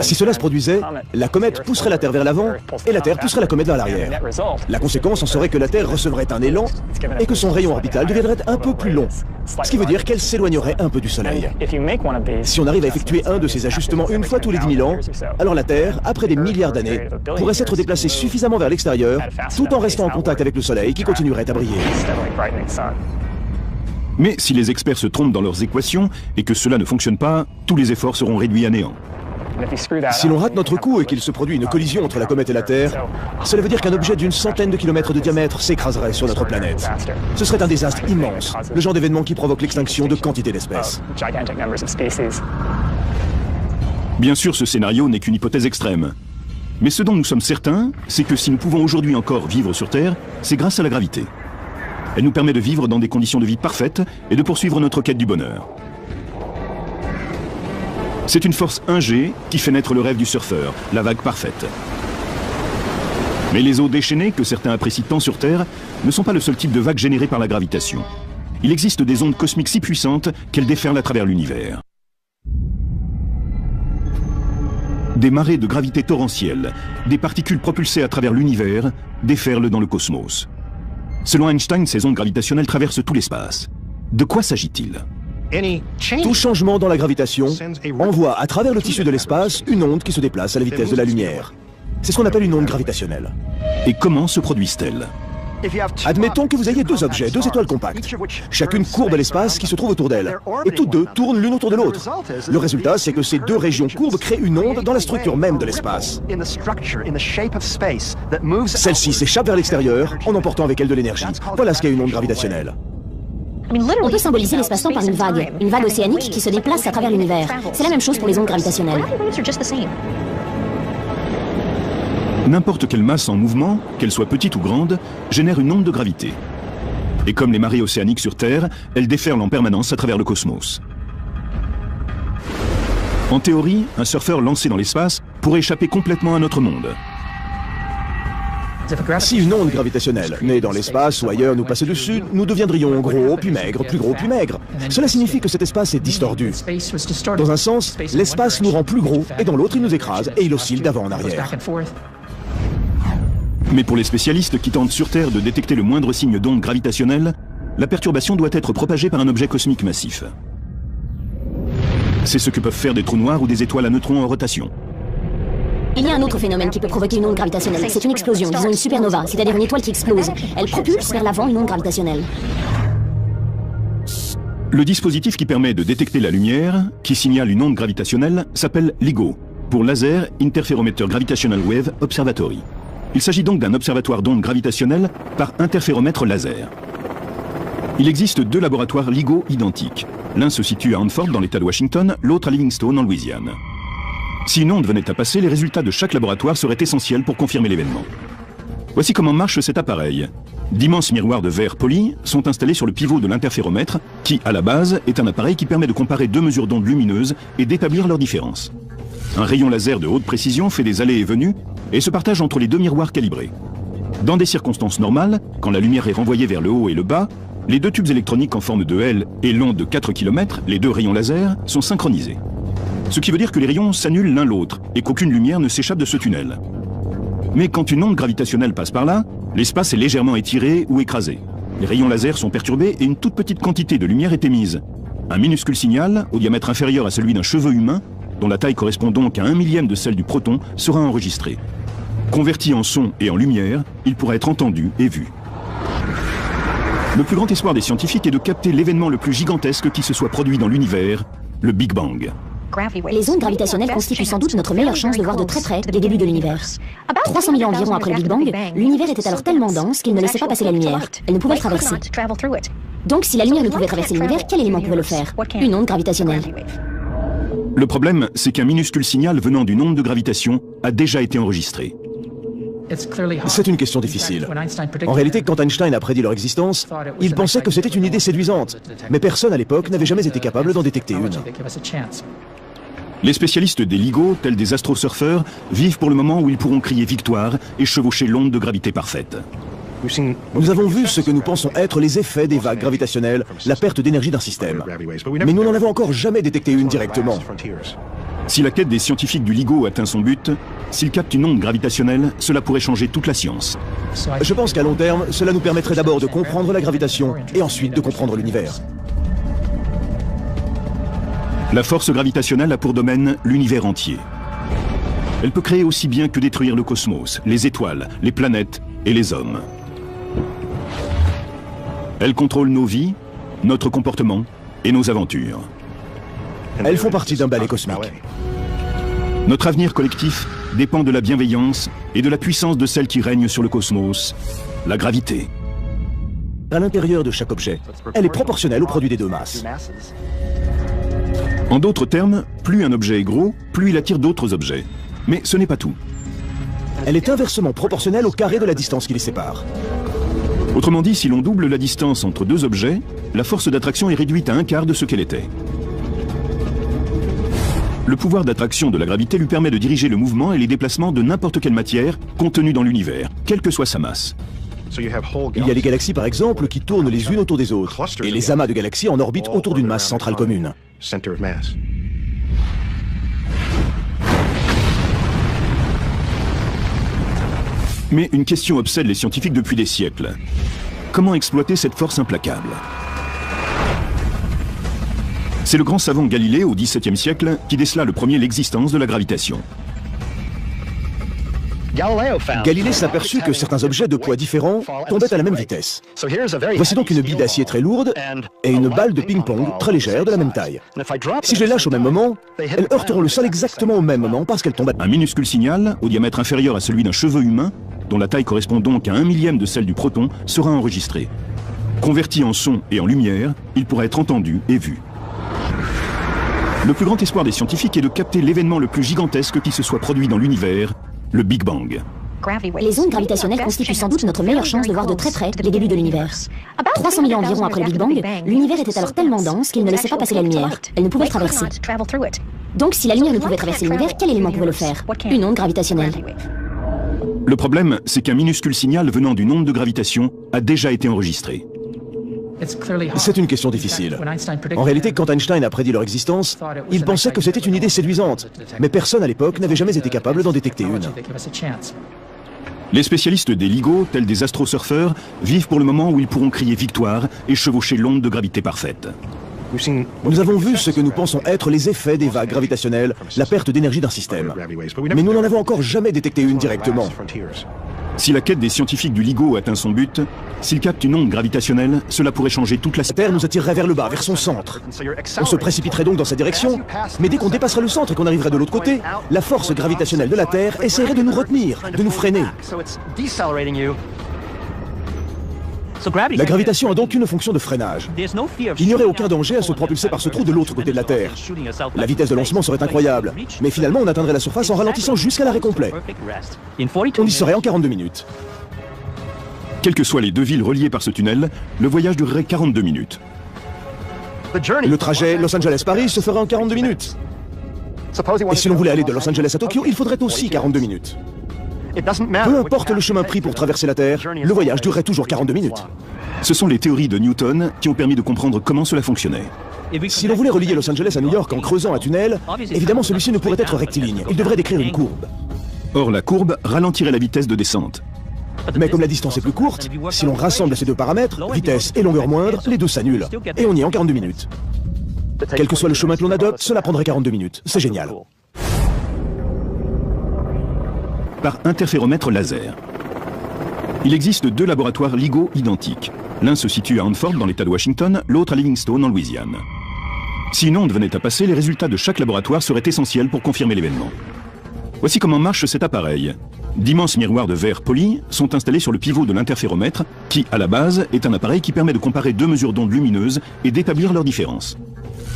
Si cela se produisait, la comète pousserait la Terre vers l'avant et la Terre pousserait la comète vers l'arrière. La conséquence en serait que la Terre recevrait un élan et que son rayon orbital deviendrait un peu plus long, ce qui veut dire qu'elle s'éloignerait un peu du Soleil. Si on arrive à effectuer un de ces ajustements une fois tous les 10 000 ans, alors la Terre, après des milliards d'années, pourrait s'être déplacée suffisamment vers l'extérieur tout en restant en contact avec le Soleil qui continuerait à briller. Mais si les experts se trompent dans leurs équations et que cela ne fonctionne pas, tous les efforts seront réduits à néant. Si l'on rate notre coup et qu'il se produit une collision entre la comète et la Terre, cela veut dire qu'un objet d'une centaine de kilomètres de diamètre s'écraserait sur notre planète. Ce serait un désastre immense, le genre d'événement qui provoque l'extinction de quantité d'espèces. Bien sûr, ce scénario n'est qu'une hypothèse extrême. Mais ce dont nous sommes certains, c'est que si nous pouvons aujourd'hui encore vivre sur Terre, c'est grâce à la gravité. Elle nous permet de vivre dans des conditions de vie parfaites et de poursuivre notre quête du bonheur. C'est une force 1G qui fait naître le rêve du surfeur, la vague parfaite. Mais les eaux déchaînées que certains apprécient tant sur Terre ne sont pas le seul type de vague générée par la gravitation. Il existe des ondes cosmiques si puissantes qu'elles déferlent à travers l'univers. Des marées de gravité torrentielle, des particules propulsées à travers l'univers, déferlent dans le cosmos. Selon Einstein, ces ondes gravitationnelles traversent tout l'espace. De quoi s'agit-il ? Tout changement dans la gravitation envoie à travers le tissu de l'espace une onde qui se déplace à la vitesse de la lumière. C'est ce qu'on appelle une onde gravitationnelle. Et comment se produisent-elles ? Admettons que vous ayez deux objets, deux étoiles compactes. Chacune courbe l'espace qui se trouve autour d'elle. Et toutes deux tournent l'une autour de l'autre. Le résultat, c'est que ces deux régions courbes créent une onde dans la structure même de l'espace. Celle-ci s'échappe vers l'extérieur en emportant avec elle de l'énergie. Voilà ce qu'est une onde gravitationnelle. On peut symboliser l'espace-temps par une vague océanique qui se déplace à travers l'univers. C'est la même chose pour les ondes gravitationnelles. N'importe quelle masse en mouvement, qu'elle soit petite ou grande, génère une onde de gravité. Et comme les marées océaniques sur Terre, elles déferlent en permanence à travers le cosmos. En théorie, un surfeur lancé dans l'espace pourrait échapper complètement à notre monde. Si une onde gravitationnelle née dans l'espace ou ailleurs nous passait dessus, nous deviendrions gros puis maigres, plus gros puis maigres. Cela signifie que cet espace est distordu. Dans un sens, l'espace nous rend plus gros et dans l'autre il nous écrase et il oscille d'avant en arrière. Mais pour les spécialistes qui tentent sur Terre de détecter le moindre signe d'onde gravitationnelle, la perturbation doit être propagée par un objet cosmique massif. C'est ce que peuvent faire des trous noirs ou des étoiles à neutrons en rotation. Il y a un autre phénomène qui peut provoquer une onde gravitationnelle. C'est une explosion, disons une supernova, c'est-à-dire une étoile qui explose. Elle propulse vers l'avant une onde gravitationnelle. Le dispositif qui permet de détecter la lumière, qui signale une onde gravitationnelle, s'appelle LIGO, pour Laser Interferometer Gravitational Wave Observatory. Il s'agit donc d'un observatoire d'ondes gravitationnelles par interféromètre laser. Il existe deux laboratoires LIGO identiques. L'un se situe à Hanford dans l'État de Washington, l'autre à Livingstone en Louisiane. Si une onde venait à passer, les résultats de chaque laboratoire seraient essentiels pour confirmer l'événement. Voici comment marche cet appareil. D'immenses miroirs de verre poli sont installés sur le pivot de l'interféromètre, qui, à la base, est un appareil qui permet de comparer deux mesures d'ondes lumineuses et d'établir leurs différences. Un rayon laser de haute précision fait des allées et venues et se partage entre les deux miroirs calibrés. Dans des circonstances normales, quand la lumière est renvoyée vers le haut et le bas, les deux tubes électroniques en forme de L et long de 4 km, les deux rayons laser, sont synchronisés. Ce qui veut dire que les rayons s'annulent l'un l'autre et qu'aucune lumière ne s'échappe de ce tunnel. Mais quand une onde gravitationnelle passe par là, l'espace est légèrement étiré ou écrasé. Les rayons laser sont perturbés et une toute petite quantité de lumière est émise. Un minuscule signal, au diamètre inférieur à celui d'un cheveu humain, dont la taille correspond donc à 1/1000 de celle du proton, sera enregistré. Converti en son et en lumière, il pourra être entendu et vu. Le plus grand espoir des scientifiques est de capter l'événement le plus gigantesque qui se soit produit dans l'univers, le Big Bang. Les ondes gravitationnelles constituent sans doute notre meilleure chance de voir de très près les débuts de l'univers. 300 000 ans environ après le Big Bang, l'univers était alors tellement dense qu'il ne laissait pas passer la lumière. Elle ne pouvait le traverser. Donc si la lumière ne pouvait traverser l'univers, quel élément pouvait le faire? Une onde gravitationnelle. Le problème, c'est qu'un minuscule signal venant d'une onde de gravitation a déjà été enregistré. C'est une question difficile. En réalité, quand Einstein a prédit leur existence, il pensait que c'était une idée séduisante, mais personne à l'époque n'avait jamais été capable d'en détecter une. Les spécialistes des LIGO, tels des astrosurfeurs, vivent pour le moment où ils pourront crier victoire et chevaucher l'onde de gravité parfaite. Nous avons vu ce que nous pensons être les effets des vagues gravitationnelles, la perte d'énergie d'un système. Mais nous n'en avons encore jamais détecté une directement. Si la quête des scientifiques du LIGO atteint son but, s'ils captent une onde gravitationnelle, cela pourrait changer toute la science. Je pense qu'à long terme, cela nous permettrait d'abord de comprendre la gravitation et ensuite de comprendre l'univers. La force gravitationnelle a pour domaine l'univers entier. Elle peut créer aussi bien que détruire le cosmos, les étoiles, les planètes et les hommes. Elle contrôle nos vies, notre comportement et nos aventures. Elles font partie d'un ballet cosmique. Notre avenir collectif dépend de la bienveillance et de la puissance de celle qui règne sur le cosmos, la gravité. À l'intérieur de chaque objet, elle est proportionnelle au produit des deux masses. En d'autres termes, plus un objet est gros, plus il attire d'autres objets. Mais ce n'est pas tout. Elle est inversement proportionnelle au carré de la distance qui les sépare. Autrement dit, si l'on double la distance entre deux objets, la force d'attraction est réduite à 1/4 de ce qu'elle était. Le pouvoir d'attraction de la gravité lui permet de diriger le mouvement et les déplacements de n'importe quelle matière contenue dans l'univers, quelle que soit sa masse. Il y a les galaxies par exemple qui tournent les unes autour des autres, et les amas de galaxies en orbite autour d'une masse centrale commune. Mais une question obsède les scientifiques depuis des siècles. Comment exploiter cette force implacable? C'est le grand savant Galilée au XVIIe siècle qui décela le premier l'existence de la gravitation. Galilée s'aperçut que certains objets de poids différents tombaient à la même vitesse. Voici donc une bille d'acier très lourde et une balle de ping-pong très légère de la même taille. Si je les lâche au même moment, elles heurteront le sol exactement au même moment parce qu'elles tombent à... Un minuscule signal, au diamètre inférieur à celui d'un cheveu humain, dont la taille correspond donc à 1/1000 de celle du proton, sera enregistré. Converti en son et en lumière, il pourra être entendu et vu. Le plus grand espoir des scientifiques est de capter l'événement le plus gigantesque qui se soit produit dans l'univers, le Big Bang. Les ondes gravitationnelles constituent sans doute notre meilleure chance de voir de très près les débuts de l'univers. 300 000 ans environ après le Big Bang, l'univers était alors tellement dense qu'il ne laissait pas passer la lumière. Elle ne pouvait le traverser. Donc si la lumière ne pouvait traverser l'univers, quel élément pouvait le faire? Une onde gravitationnelle. Le problème, c'est qu'un minuscule signal venant d'une onde de gravitation a déjà été enregistré. C'est une question difficile. En réalité, quand Einstein a prédit leur existence, il pensait que c'était une idée séduisante, mais personne à l'époque n'avait jamais été capable d'en détecter une. Les spécialistes des LIGO, tels des astrosurfeurs, vivent pour le moment où ils pourront crier victoire et chevaucher l'onde de gravité parfaite. Nous avons vu ce que nous pensons être les effets des vagues gravitationnelles, la perte d'énergie d'un système. Mais nous n'en avons encore jamais détecté une directement. Si la quête des scientifiques du LIGO atteint son but, s'ils captent une onde gravitationnelle, cela pourrait changer toute la... La Terre nous attirerait vers le bas, vers son centre. On se précipiterait donc dans sa direction, mais dès qu'on dépasserait le centre et qu'on arriverait de l'autre côté, la force gravitationnelle de la Terre essaierait de nous retenir, de nous freiner. La gravitation a donc une fonction de freinage. Il n'y aurait aucun danger à se propulser par ce trou de l'autre côté de la Terre. La vitesse de lancement serait incroyable, mais finalement on atteindrait la surface en ralentissant jusqu'à l'arrêt complet. On y serait en 42 minutes. Quelles que soient les deux villes reliées par ce tunnel, le voyage durerait 42 minutes. Le trajet Los Angeles-Paris se ferait en 42 minutes. Et si l'on voulait aller de Los Angeles à Tokyo, il faudrait aussi 42 minutes. Peu importe le chemin pris pour traverser la Terre, le voyage durerait toujours 42 minutes. Ce sont les théories de Newton qui ont permis de comprendre comment cela fonctionnait. Si l'on voulait relier Los Angeles à New York en creusant un tunnel, évidemment celui-ci ne pourrait être rectiligne, il devrait décrire une courbe. Or, la courbe ralentirait la vitesse de descente. Mais comme la distance est plus courte, si l'on rassemble ces deux paramètres, vitesse et longueur moindre, les deux s'annulent. Et on y est en 42 minutes. Quel que soit le chemin que l'on adopte, cela prendrait 42 minutes. C'est génial. Par interféromètre laser. Il existe deux laboratoires LIGO identiques. L'un se situe à Hanford dans l'État de Washington, l'autre à Livingstone en Louisiane. Si une onde venait à passer, les résultats de chaque laboratoire seraient essentiels pour confirmer l'événement. Voici comment marche cet appareil. D'immenses miroirs de verre poli sont installés sur le pivot de l'interféromètre, qui, à la base, est un appareil qui permet de comparer deux mesures d'ondes lumineuses et d'établir leur différence.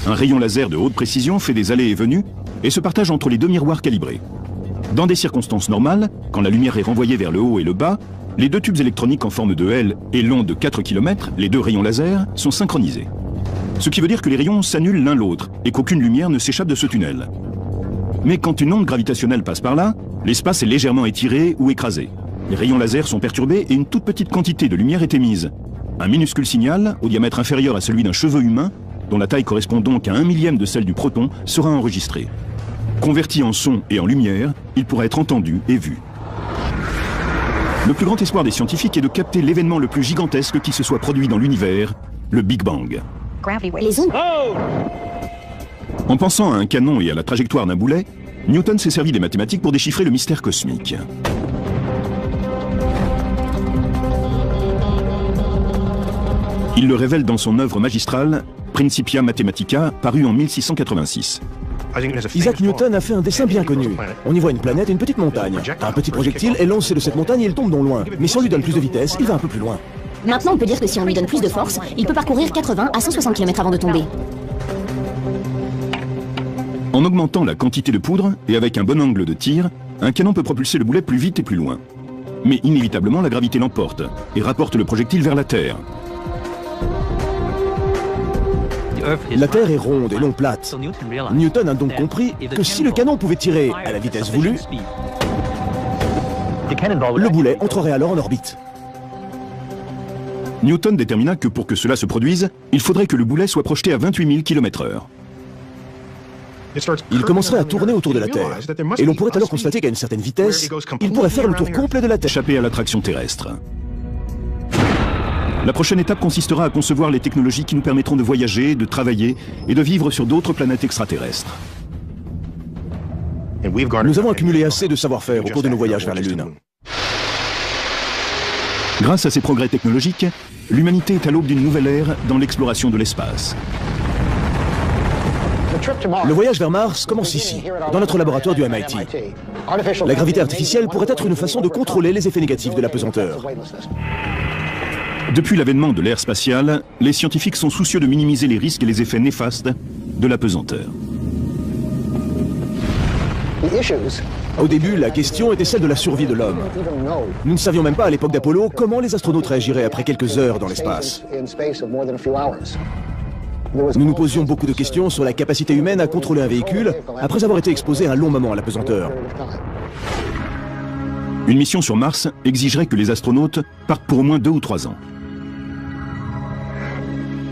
Un rayon laser de haute précision fait des allées et venues et se partage entre les deux miroirs calibrés. Dans des circonstances normales, quand la lumière est renvoyée vers le haut et le bas, les deux tubes électroniques en forme de L et longs de 4 km, les deux rayons laser, sont synchronisés. Ce qui veut dire que les rayons s'annulent l'un l'autre et qu'aucune lumière ne s'échappe de ce tunnel. Mais quand une onde gravitationnelle passe par là, l'espace est légèrement étiré ou écrasé. Les rayons laser sont perturbés et une toute petite quantité de lumière est émise. Un minuscule signal, au diamètre inférieur à celui d'un cheveu humain, dont la taille correspond donc à 1/1000 de celle du proton, sera enregistré. Converti en son et en lumière, il pourra être entendu et vu. Le plus grand espoir des scientifiques est de capter l'événement le plus gigantesque qui se soit produit dans l'univers, le Big Bang. Les ondes. En pensant à un canon et à la trajectoire d'un boulet, Newton s'est servi des mathématiques pour déchiffrer le mystère cosmique. Il le révèle dans son œuvre magistrale, Principia Mathematica, parue en 1686. Isaac Newton a fait un dessin bien connu. On y voit une planète et une petite montagne. Un petit projectile est lancé de cette montagne et il tombe non loin. Mais si on lui donne plus de vitesse, il va un peu plus loin. Maintenant, on peut dire que si on lui donne plus de force, il peut parcourir 80 à 160 km avant de tomber. En augmentant la quantité de poudre et avec un bon angle de tir, un canon peut propulser le boulet plus vite et plus loin. Mais inévitablement, la gravité l'emporte et rapporte le projectile vers la Terre. La Terre est ronde et non plate. Newton a donc compris que si le canon pouvait tirer à la vitesse voulue, le boulet entrerait alors en orbite. Newton détermina que pour que cela se produise, il faudrait que le boulet soit projeté à 28 000 km/h. Il commencerait à tourner autour de la Terre. Et l'on pourrait alors constater qu'à une certaine vitesse, il pourrait faire le tour complet de la Terre. Échapper à l'attraction terrestre. La prochaine étape consistera à concevoir les technologies qui nous permettront de voyager, de travailler et de vivre sur d'autres planètes extraterrestres. Nous avons accumulé assez de savoir-faire au cours de nos voyages vers la Lune. Grâce à ces progrès technologiques, l'humanité est à l'aube d'une nouvelle ère dans l'exploration de l'espace. Le voyage vers Mars commence ici, dans notre laboratoire du MIT. La gravité artificielle pourrait être une façon de contrôler les effets négatifs de la pesanteur. Depuis l'avènement de l'ère spatiale, les scientifiques sont soucieux de minimiser les risques et les effets néfastes de la pesanteur. Au début, la question était celle de la survie de l'homme. Nous ne savions même pas à l'époque d'Apollo comment les astronautes réagiraient après quelques heures dans l'espace. Nous nous posions beaucoup de questions sur la capacité humaine à contrôler un véhicule après avoir été exposé un long moment à la pesanteur. Une mission sur Mars exigerait que les astronautes partent pour au moins 2 ou 3 ans.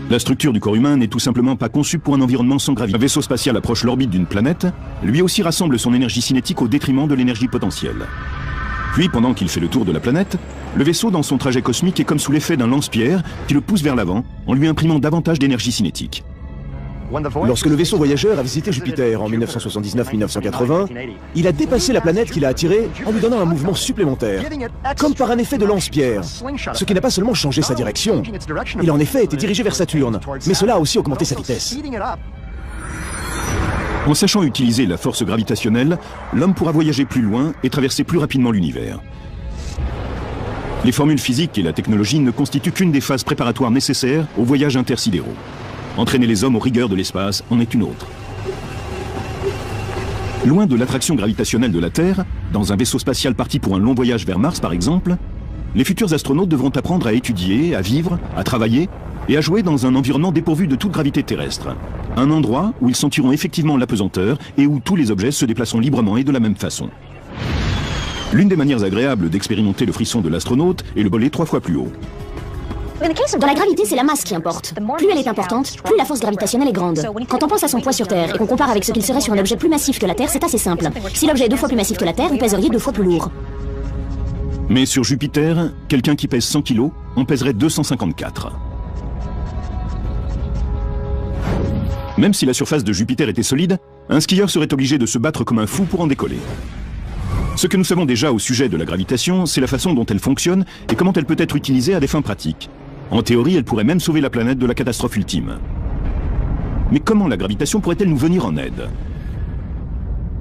La structure du corps humain n'est tout simplement pas conçue pour un environnement sans gravité. Un vaisseau spatial approche l'orbite d'une planète, lui aussi rassemble son énergie cinétique au détriment de l'énergie potentielle. Puis, pendant qu'il fait le tour de la planète, le vaisseau dans son trajet cosmique est comme sous l'effet d'un lance-pierre qui le pousse vers l'avant en lui imprimant davantage d'énergie cinétique. Lorsque le vaisseau voyageur a visité Jupiter en 1979-1980, il a dépassé la planète qu'il a attirée en lui donnant un mouvement supplémentaire, comme par un effet de lance-pierre, ce qui n'a pas seulement changé sa direction. Il a en effet été dirigé vers Saturne, mais cela a aussi augmenté sa vitesse. En sachant utiliser la force gravitationnelle, l'homme pourra voyager plus loin et traverser plus rapidement l'univers. Les formules physiques et la technologie ne constituent qu'une des phases préparatoires nécessaires aux voyages intersidéraux. Entraîner les hommes aux rigueurs de l'espace en est une autre. Loin de l'attraction gravitationnelle de la Terre, dans un vaisseau spatial parti pour un long voyage vers Mars par exemple, les futurs astronautes devront apprendre à étudier, à vivre, à travailler et à jouer dans un environnement dépourvu de toute gravité terrestre. Un endroit où ils sentiront effectivement l'apesanteur et où tous les objets se déplaceront librement et de la même façon. L'une des manières agréables d'expérimenter le frisson de l'astronaute est le voler 3 fois plus haut. Dans la gravité, c'est la masse qui importe. Plus elle est importante, plus la force gravitationnelle est grande. Quand on pense à son poids sur Terre et qu'on compare avec ce qu'il serait sur un objet plus massif que la Terre, c'est assez simple. Si l'objet est 2 fois plus massif que la Terre, vous pèseriez 2 fois plus lourd. Mais sur Jupiter, quelqu'un qui pèse 100 kg en pèserait 254. Même si la surface de Jupiter était solide, un skieur serait obligé de se battre comme un fou pour en décoller. Ce que nous savons déjà au sujet de la gravitation, c'est la façon dont elle fonctionne et comment elle peut être utilisée à des fins pratiques. En théorie, elle pourrait même sauver la planète de la catastrophe ultime. Mais comment la gravitation pourrait-elle nous venir en aide?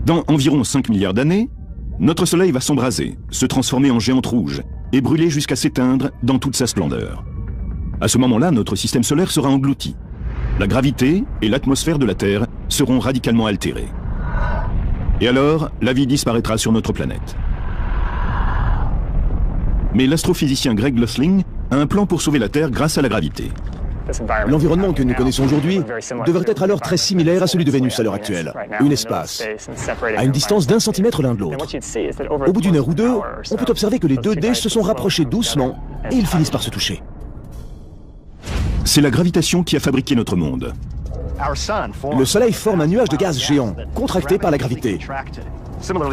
Dans environ 5 milliards d'années, notre Soleil va s'embraser, se transformer en géante rouge et brûler jusqu'à s'éteindre dans toute sa splendeur. À ce moment-là, notre système solaire sera englouti. La gravité et l'atmosphère de la Terre seront radicalement altérées. Et alors, la vie disparaîtra sur notre planète. Mais l'astrophysicien Greg Luthling a un plan pour sauver la Terre grâce à la gravité. L'environnement que nous connaissons aujourd'hui devrait être alors très similaire à celui de Vénus à l'heure actuelle. Une espace, à une distance d'1 centimètre l'un de l'autre. Au bout d'une heure ou deux, on peut observer que les 2 dés se sont rapprochés doucement et ils finissent par se toucher. C'est la gravitation qui a fabriqué notre monde. Le Soleil forme un nuage de gaz géant, contracté par la gravité.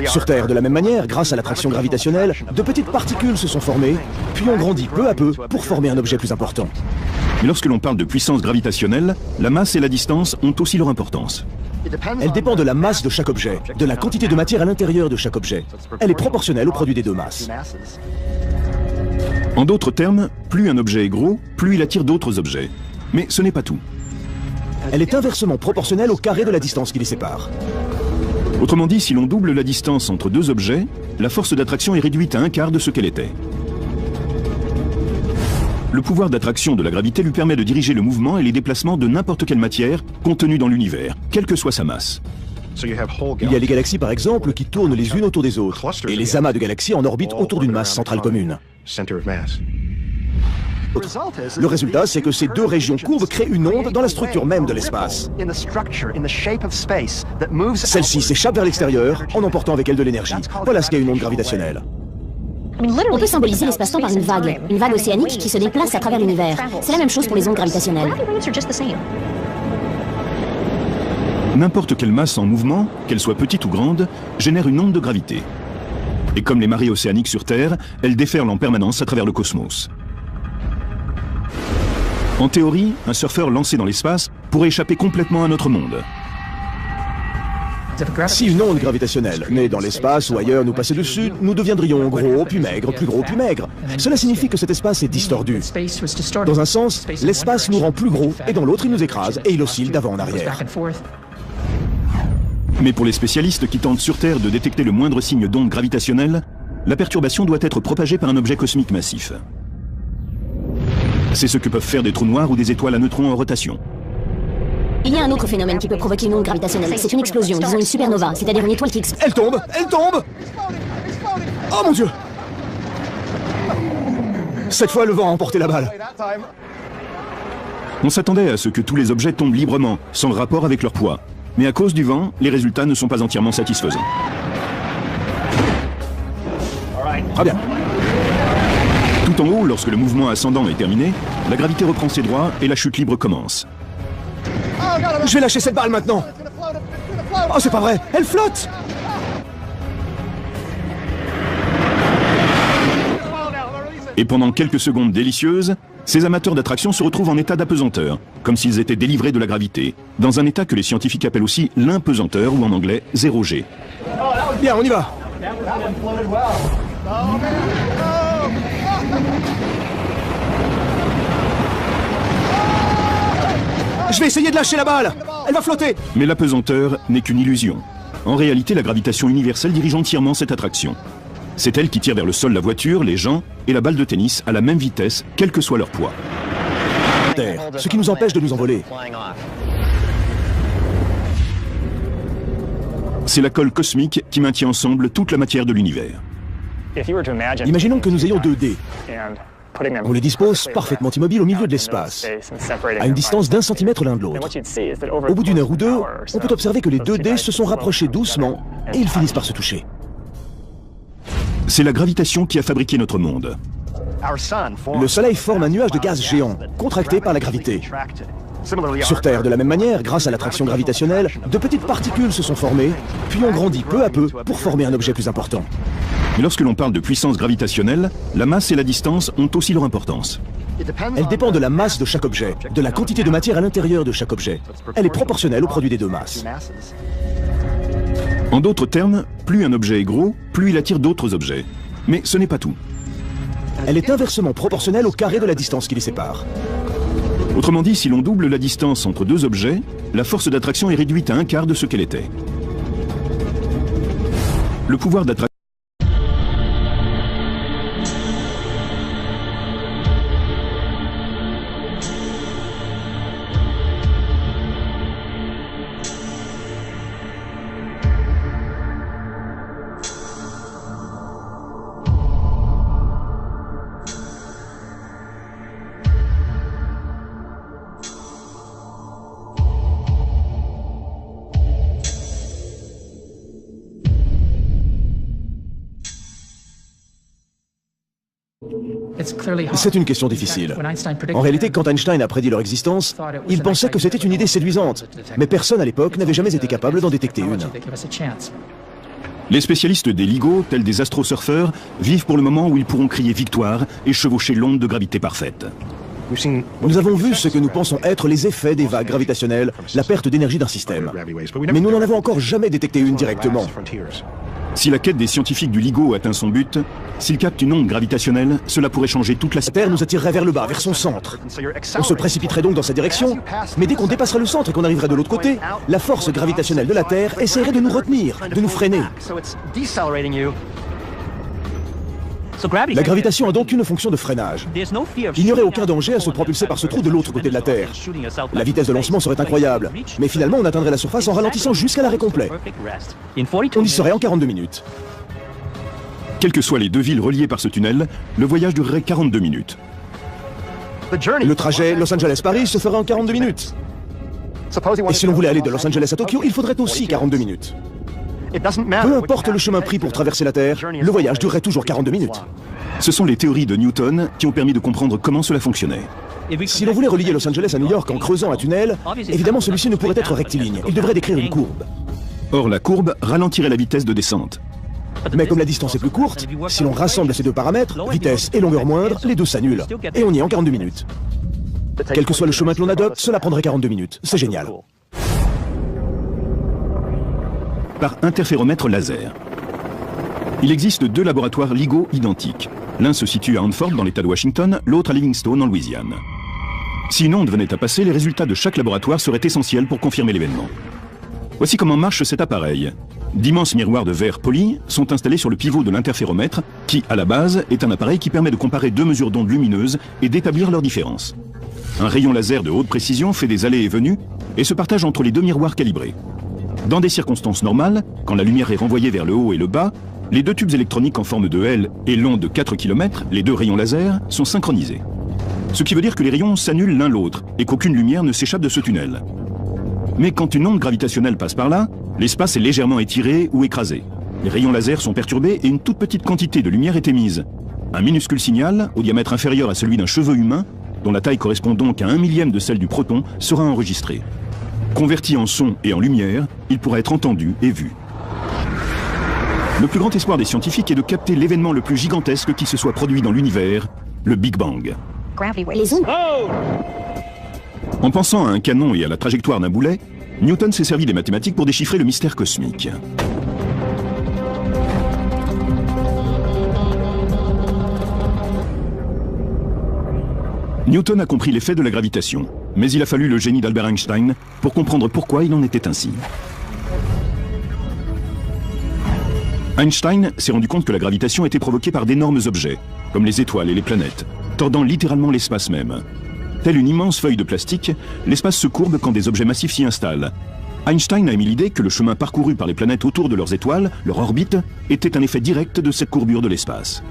Sur Terre, de la même manière, grâce à l'attraction gravitationnelle, de petites particules se sont formées, puis ont grandi peu à peu pour former un objet plus important. Mais lorsque l'on parle de puissance gravitationnelle, la masse et la distance ont aussi leur importance. Elle dépend de la masse de chaque objet, de la quantité de matière à l'intérieur de chaque objet. Elle est proportionnelle au produit des 2 masses. En d'autres termes, plus un objet est gros, plus il attire d'autres objets. Mais ce n'est pas tout. Elle est inversement proportionnelle au carré de la distance qui les sépare. Autrement dit, si l'on double la distance entre 2 objets, la force d'attraction est réduite à 1/4 de ce qu'elle était. Le pouvoir d'attraction de la gravité lui permet de diriger le mouvement et les déplacements de n'importe quelle matière contenue dans l'univers, quelle que soit sa masse. Il y a les galaxies par exemple qui tournent les unes autour des autres, et les amas de galaxies en orbite autour d'une masse centrale commune. Le résultat, c'est que ces 2 régions courbes créent une onde dans la structure même de l'espace. Celle-ci s'échappe vers l'extérieur en emportant avec elle de l'énergie. Voilà ce qu'est une onde gravitationnelle. On peut symboliser l'espace-temps par une vague océanique qui se déplace à travers l'univers. C'est la même chose pour les ondes gravitationnelles. N'importe quelle masse en mouvement, qu'elle soit petite ou grande, génère une onde de gravité. Et comme les marées océaniques sur Terre, elle déferle en permanence à travers le cosmos. En théorie, un surfeur lancé dans l'espace pourrait échapper complètement à notre monde. Si une onde gravitationnelle née dans l'espace ou ailleurs nous passait dessus, nous deviendrions gros puis maigres, plus gros puis maigres. Cela signifie que cet espace est distordu. Dans un sens, l'espace nous rend plus gros et dans l'autre il nous écrase et il oscille d'avant en arrière. Mais pour les spécialistes qui tentent sur Terre de détecter le moindre signe d'onde gravitationnelle, la perturbation doit être propagée par un objet cosmique massif. C'est ce que peuvent faire des trous noirs ou des étoiles à neutrons en rotation. Il y a un autre phénomène qui peut provoquer une onde gravitationnelle. C'est une explosion, disons une supernova, c'est-à-dire une étoile qui explose. Elle tombe! Elle tombe! Oh mon Dieu! Cette fois, le vent a emporté la balle. On s'attendait à ce que tous les objets tombent librement, sans rapport avec leur poids. Mais à cause du vent, les résultats ne sont pas entièrement satisfaisants. Très bien. Tout en haut, lorsque le mouvement ascendant est terminé, la gravité reprend ses droits et la chute libre commence. Je vais lâcher cette balle maintenant. Oh, c'est pas vrai, elle flotte! Et pendant quelques secondes délicieuses, ces amateurs d'attraction se retrouvent en état d'apesanteur, comme s'ils étaient délivrés de la gravité, dans un état que les scientifiques appellent aussi l'impesanteur, ou en anglais 0G. Bien, on y va. Je vais essayer de lâcher la balle. Elle va flotter. Mais l'apesanteur n'est qu'une illusion. En réalité, la gravitation universelle dirige entièrement cette attraction. C'est elle qui tire vers le sol la voiture, les gens et la balle de tennis à la même vitesse, quel que soit leur poids. Terre, ce qui nous empêche de nous envoler. C'est la colle cosmique qui maintient ensemble toute la matière de l'univers. Imaginons que nous ayons 2 dés. On les dispose parfaitement immobiles au milieu de l'espace, à une distance d'1 centimètre l'un de l'autre. Au bout d'une heure ou deux, on peut observer que les 2 dés se sont rapprochés doucement et ils finissent par se toucher. C'est la gravitation qui a fabriqué notre monde. Le Soleil forme un nuage de gaz géant, contracté par la gravité. Sur Terre, de la même manière, grâce à l'attraction gravitationnelle, de petites particules se sont formées, puis ont grandi peu à peu pour former un objet plus important. Mais lorsque l'on parle de puissance gravitationnelle, la masse et la distance ont aussi leur importance. Elle dépend de la masse de chaque objet, de la quantité de matière à l'intérieur de chaque objet. Elle est proportionnelle au produit des deux masses. En d'autres termes, plus un objet est gros, plus il attire d'autres objets. Mais ce n'est pas tout. Elle est inversement proportionnelle au carré de la distance qui les sépare. Autrement dit, si l'on double la distance entre deux objets, la force d'attraction est réduite à un quart de ce qu'elle était. Le pouvoir d'attraction C'est une question difficile. En réalité, quand Einstein a prédit leur existence, il pensait que c'était une idée séduisante, mais personne à l'époque n'avait jamais été capable d'en détecter une. Les spécialistes des LIGO, tels des astrosurfeurs, vivent pour le moment où ils pourront crier victoire et chevaucher l'onde de gravité parfaite. Nous avons vu ce que nous pensons être les effets des vagues gravitationnelles, la perte d'énergie d'un système. Mais nous n'en avons encore jamais détecté une directement. Si la quête des scientifiques du LIGO atteint son but, s'ils captent une onde gravitationnelle, cela pourrait changer toute la... La Terre nous attirerait vers le bas, vers son centre. On se précipiterait donc dans sa direction, mais dès qu'on dépasserait le centre et qu'on arriverait de l'autre côté, la force gravitationnelle de la Terre essaierait de nous retenir, de nous freiner. La gravitation a donc une fonction de freinage. Il n'y aurait aucun danger à se propulser par ce trou de l'autre côté de la Terre. La vitesse de lancement serait incroyable, mais finalement on atteindrait la surface en ralentissant jusqu'à l'arrêt complet. On y serait en 42 minutes. Quelles que soient les deux villes reliées par ce tunnel, le voyage durerait 42 minutes. Le trajet Los Angeles-Paris se ferait en 42 minutes. Et si l'on voulait aller de Los Angeles à Tokyo, il faudrait aussi 42 minutes. Peu importe le chemin pris pour traverser la Terre, le voyage durerait toujours 42 minutes. Ce sont les théories de Newton qui ont permis de comprendre comment cela fonctionnait. Si l'on voulait relier Los Angeles à New York en creusant un tunnel, évidemment celui-ci ne pourrait être rectiligne, il devrait décrire une courbe. Or, la courbe ralentirait la vitesse de descente. Mais comme la distance est plus courte, si l'on rassemble ces deux paramètres, vitesse et longueur moindre, les deux s'annulent. Et on y est en 42 minutes. Quel que soit le chemin que l'on adopte, cela prendrait 42 minutes. C'est génial. Par interféromètre laser. Il existe deux laboratoires LIGO identiques. L'un se situe à Hanford dans l'État de Washington, l'autre à Livingstone en Louisiane. Si une onde venait à passer, les résultats de chaque laboratoire seraient essentiels pour confirmer l'événement. Voici comment marche cet appareil. D'immenses miroirs de verre poli sont installés sur le pivot de l'interféromètre, qui, à la base, est un appareil qui permet de comparer deux mesures d'ondes lumineuses et d'établir leur différence. Un rayon laser de haute précision fait des allées et venues et se partage entre les deux miroirs calibrés. Dans des circonstances normales, quand la lumière est renvoyée vers le haut et le bas, les deux tubes électroniques en forme de L et long de 4 km, les deux rayons laser, sont synchronisés. Ce qui veut dire que les rayons s'annulent l'un l'autre et qu'aucune lumière ne s'échappe de ce tunnel. Mais quand une onde gravitationnelle passe par là, l'espace est légèrement étiré ou écrasé. Les rayons laser sont perturbés et une toute petite quantité de lumière est émise. Un minuscule signal, au diamètre inférieur à celui d'un cheveu humain, dont la taille correspond donc à 1/1000 de celle du proton, sera enregistré. Converti en son et en lumière, il pourra être entendu et vu. Le plus grand espoir des scientifiques est de capter l'événement le plus gigantesque qui se soit produit dans l'univers, le Big Bang. Les ondes. En pensant à un canon et à la trajectoire d'un boulet, Newton s'est servi des mathématiques pour déchiffrer le mystère cosmique. Newton a compris l'effet de la gravitation, mais il a fallu le génie d'Albert Einstein pour comprendre pourquoi il en était ainsi. Einstein s'est rendu compte que la gravitation était provoquée par d'énormes objets, comme les étoiles et les planètes, tordant littéralement l'espace même. Telle une immense feuille de plastique, l'espace se courbe quand des objets massifs s'y installent. Einstein a émis l'idée que le chemin parcouru par les planètes autour de leurs étoiles, leur orbite, était un effet direct de cette courbure de l'espace.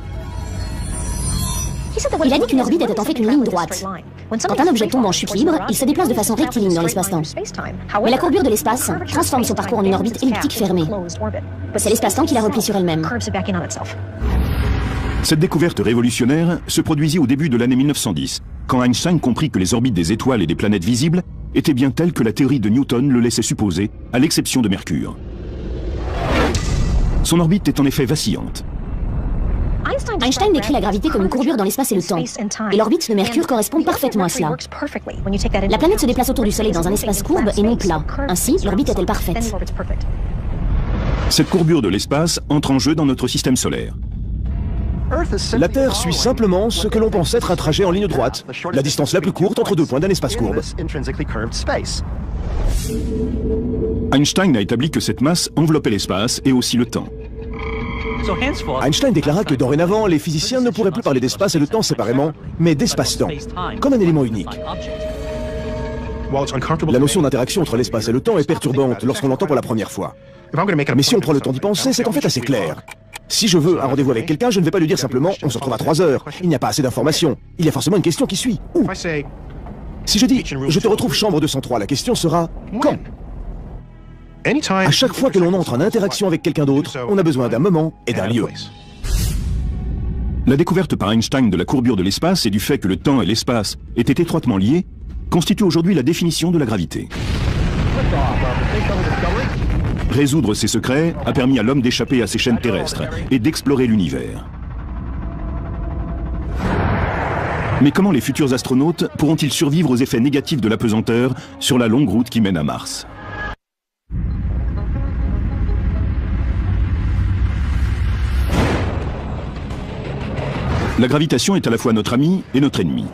Il a dit qu'une orbite était en fait une ligne droite. Quand un objet tombe en chute libre, il se déplace de façon rectiligne dans l'espace-temps. Mais la courbure de l'espace transforme son parcours en une orbite elliptique fermée. C'est l'espace-temps qui la replie sur elle-même. Cette découverte révolutionnaire se produisit au début de l'année 1910, quand Einstein comprit que les orbites des étoiles et des planètes visibles étaient bien telles que la théorie de Newton le laissait supposer, à l'exception de Mercure. Son orbite est en effet vacillante. Einstein décrit la gravité comme une courbure dans l'espace et le temps. Et l'orbite de Mercure correspond parfaitement à cela. La planète se déplace autour du Soleil dans un espace courbe et non plat. Ainsi, l'orbite est-elle parfaite? Cette courbure de l'espace entre en jeu dans notre système solaire. La Terre suit simplement ce que l'on pense être un trajet en ligne droite, la distance la plus courte entre deux points d'un espace courbe. Einstein a établi que cette masse enveloppait l'espace et aussi le temps. Einstein déclara que dorénavant, les physiciens ne pourraient plus parler d'espace et de temps séparément, mais d'espace-temps, comme un élément unique. La notion d'interaction entre l'espace et le temps est perturbante lorsqu'on l'entend pour la première fois. Mais si on prend le temps d'y penser, c'est en fait assez clair. Si je veux un rendez-vous avec quelqu'un, je ne vais pas lui dire simplement « on se retrouve à 3 heures ». Il n'y a pas assez d'informations. Il y a forcément une question qui suit. Où? Si je dis « je te retrouve chambre 203 », la question sera « quand ?» À chaque fois que l'on entre en interaction avec quelqu'un d'autre, on a besoin d'un moment et d'un lieu. La découverte par Einstein de la courbure de l'espace et du fait que le temps et l'espace étaient étroitement liés constitue aujourd'hui la définition de la gravité. Résoudre ces secrets a permis à l'homme d'échapper à ses chaînes terrestres et d'explorer l'univers. Mais comment les futurs astronautes pourront-ils survivre aux effets négatifs de l'apesanteur sur la longue route qui mène à Mars? La gravitation est à la fois notre ami et notre ennemi.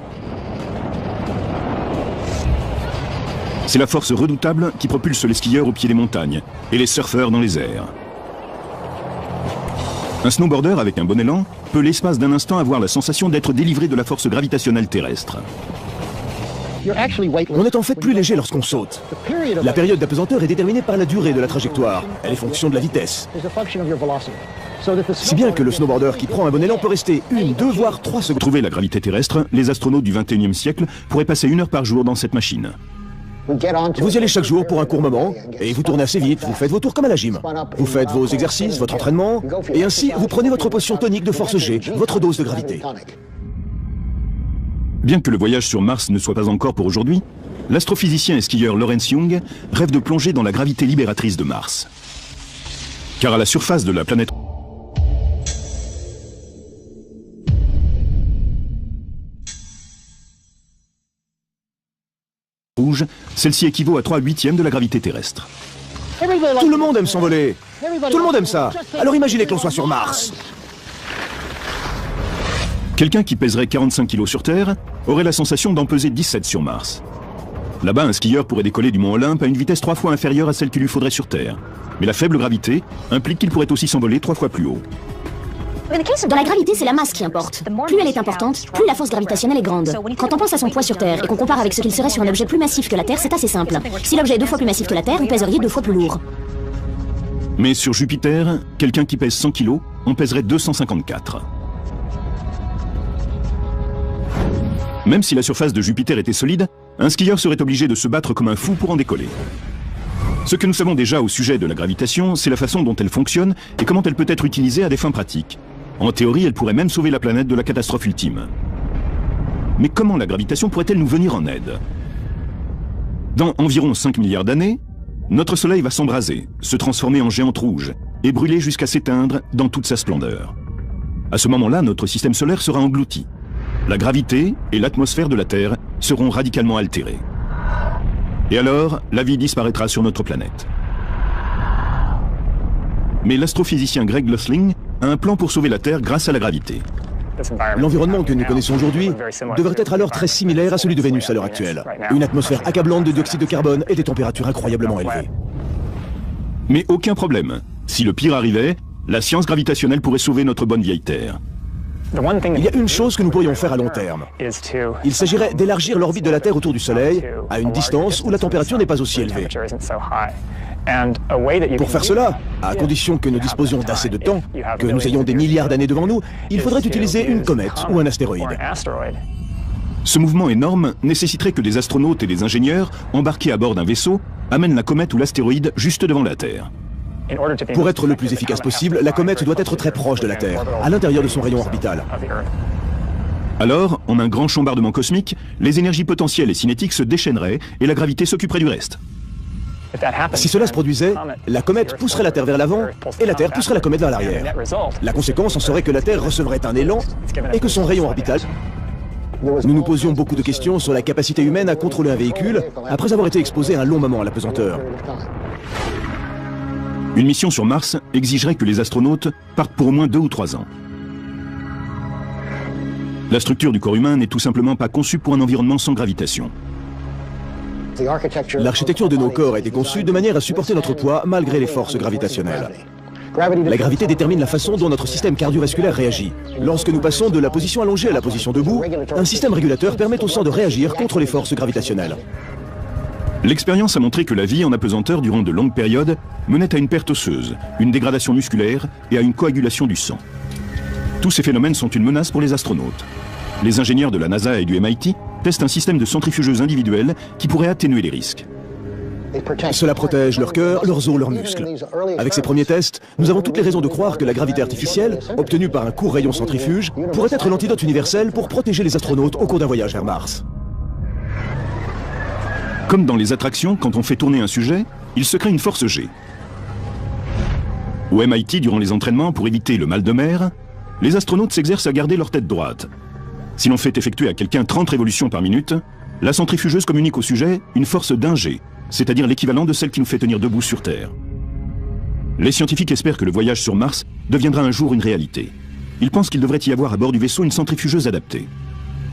C'est la force redoutable qui propulse les skieurs au pied des montagnes et les surfeurs dans les airs. Un snowboarder avec un bon élan peut l'espace d'un instant avoir la sensation d'être délivré de la force gravitationnelle terrestre. On est en fait plus léger lorsqu'on saute. La période d'apesanteur est déterminée par la durée de la trajectoire. Elle est fonction de la vitesse. Si bien que le snowboarder qui prend un bon élan peut rester 1, 2, voire 3 secondes. Pour trouver la gravité terrestre, les astronautes du XXIe siècle pourraient passer 1 heure par jour dans cette machine. Vous y allez chaque jour pour un court moment, et vous tournez assez vite, vous faites vos tours comme à la gym. Vous faites vos exercices, votre entraînement, et ainsi vous prenez votre potion tonique de force G, votre dose de gravité. Bien que le voyage sur Mars ne soit pas encore pour aujourd'hui, l'astrophysicien et skieur Lawrence Young rêve de plonger dans la gravité libératrice de Mars. Car à la surface de la planète rouge, celle-ci équivaut à 3/8 de la gravité terrestre. Tout le monde aime s'envoler. Tout le monde aime ça. Alors imaginez que l'on soit sur Mars. Quelqu'un qui pèserait 45 kg sur Terre aurait la sensation d'en peser 17 sur Mars. Là-bas, un skieur pourrait décoller du mont Olympe à une vitesse 3 fois inférieure à celle qu'il lui faudrait sur Terre. Mais la faible gravité implique qu'il pourrait aussi s'envoler 3 fois plus haut. Dans la gravité, c'est la masse qui importe. Plus elle est importante, plus la force gravitationnelle est grande. Quand on pense à son poids sur Terre et qu'on compare avec ce qu'il serait sur un objet plus massif que la Terre, c'est assez simple. Si l'objet est 2 fois plus massif que la Terre, vous pèseriez 2 fois plus lourd. Mais sur Jupiter, quelqu'un qui pèse 100 kg en pèserait 254. Même si la surface de Jupiter était solide, un skieur serait obligé de se battre comme un fou pour en décoller. Ce que nous savons déjà au sujet de la gravitation, c'est la façon dont elle fonctionne et comment elle peut être utilisée à des fins pratiques. En théorie, elle pourrait même sauver la planète de la catastrophe ultime. Mais comment la gravitation pourrait-elle nous venir en aide? Dans environ 5 milliards d'années, notre Soleil va s'embraser, se transformer en géante rouge et brûler jusqu'à s'éteindre dans toute sa splendeur. À ce moment-là, notre système solaire sera englouti. La gravité et l'atmosphère de la Terre seront radicalement altérées. Et alors, la vie disparaîtra sur notre planète. Mais l'astrophysicien Greg Lussling a un plan pour sauver la Terre grâce à la gravité. L'environnement que nous connaissons aujourd'hui devrait être alors très similaire à celui de Vénus à l'heure actuelle. Une atmosphère accablante de dioxyde de carbone et des températures incroyablement élevées. Mais aucun problème. Si le pire arrivait, la science gravitationnelle pourrait sauver notre bonne vieille Terre. Il y a une chose que nous pourrions faire à long terme. Il s'agirait d'élargir l'orbite de la Terre autour du Soleil à une distance où la température n'est pas aussi élevée. Pour faire cela, à condition que nous disposions d'assez de temps, que nous ayons des milliards d'années devant nous, il faudrait utiliser une comète ou un astéroïde. Ce mouvement énorme nécessiterait que des astronautes et des ingénieurs, embarqués à bord d'un vaisseau, amènent la comète ou l'astéroïde juste devant la Terre. Pour être le plus efficace possible, la comète doit être très proche de la Terre, à l'intérieur de son rayon orbital. Alors, en un grand chambardement cosmique, les énergies potentielles et cinétiques se déchaîneraient et la gravité s'occuperait du reste. Si cela se produisait, la comète pousserait la Terre vers l'avant et la Terre pousserait la comète vers l'arrière. La conséquence en serait que la Terre recevrait un élan et que son rayon orbital... Nous nous posions beaucoup de questions sur la capacité humaine à contrôler un véhicule après avoir été exposé un long moment à la pesanteur. Une mission sur Mars exigerait que les astronautes partent pour au moins 2 ou 3 ans. La structure du corps humain n'est tout simplement pas conçue pour un environnement sans gravitation. L'architecture de nos corps a été conçue de manière à supporter notre poids malgré les forces gravitationnelles. La gravité détermine la façon dont notre système cardiovasculaire réagit. Lorsque nous passons de la position allongée à la position debout, un système régulateur permet au sang de réagir contre les forces gravitationnelles. L'expérience a montré que la vie en apesanteur durant de longues périodes menait à une perte osseuse, une dégradation musculaire et à une coagulation du sang. Tous ces phénomènes sont une menace pour les astronautes. Les ingénieurs de la NASA et du MIT testent un système de centrifugeuses individuelles qui pourrait atténuer les risques. Cela protège leur cœur, leurs os, leurs muscles. Avec ces premiers tests, nous avons toutes les raisons de croire que la gravité artificielle, obtenue par un court rayon centrifuge, pourrait être l'antidote universel pour protéger les astronautes au cours d'un voyage vers Mars. Comme dans les attractions, quand on fait tourner un sujet, il se crée une force G. Au MIT, durant les entraînements, pour éviter le mal de mer, les astronautes s'exercent à garder leur tête droite. Si l'on fait effectuer à quelqu'un 30 révolutions par minute, la centrifugeuse communique au sujet une force d'1 G, c'est-à-dire l'équivalent de celle qui nous fait tenir debout sur Terre. Les scientifiques espèrent que le voyage sur Mars deviendra un jour une réalité. Ils pensent qu'il devrait y avoir à bord du vaisseau une centrifugeuse adaptée.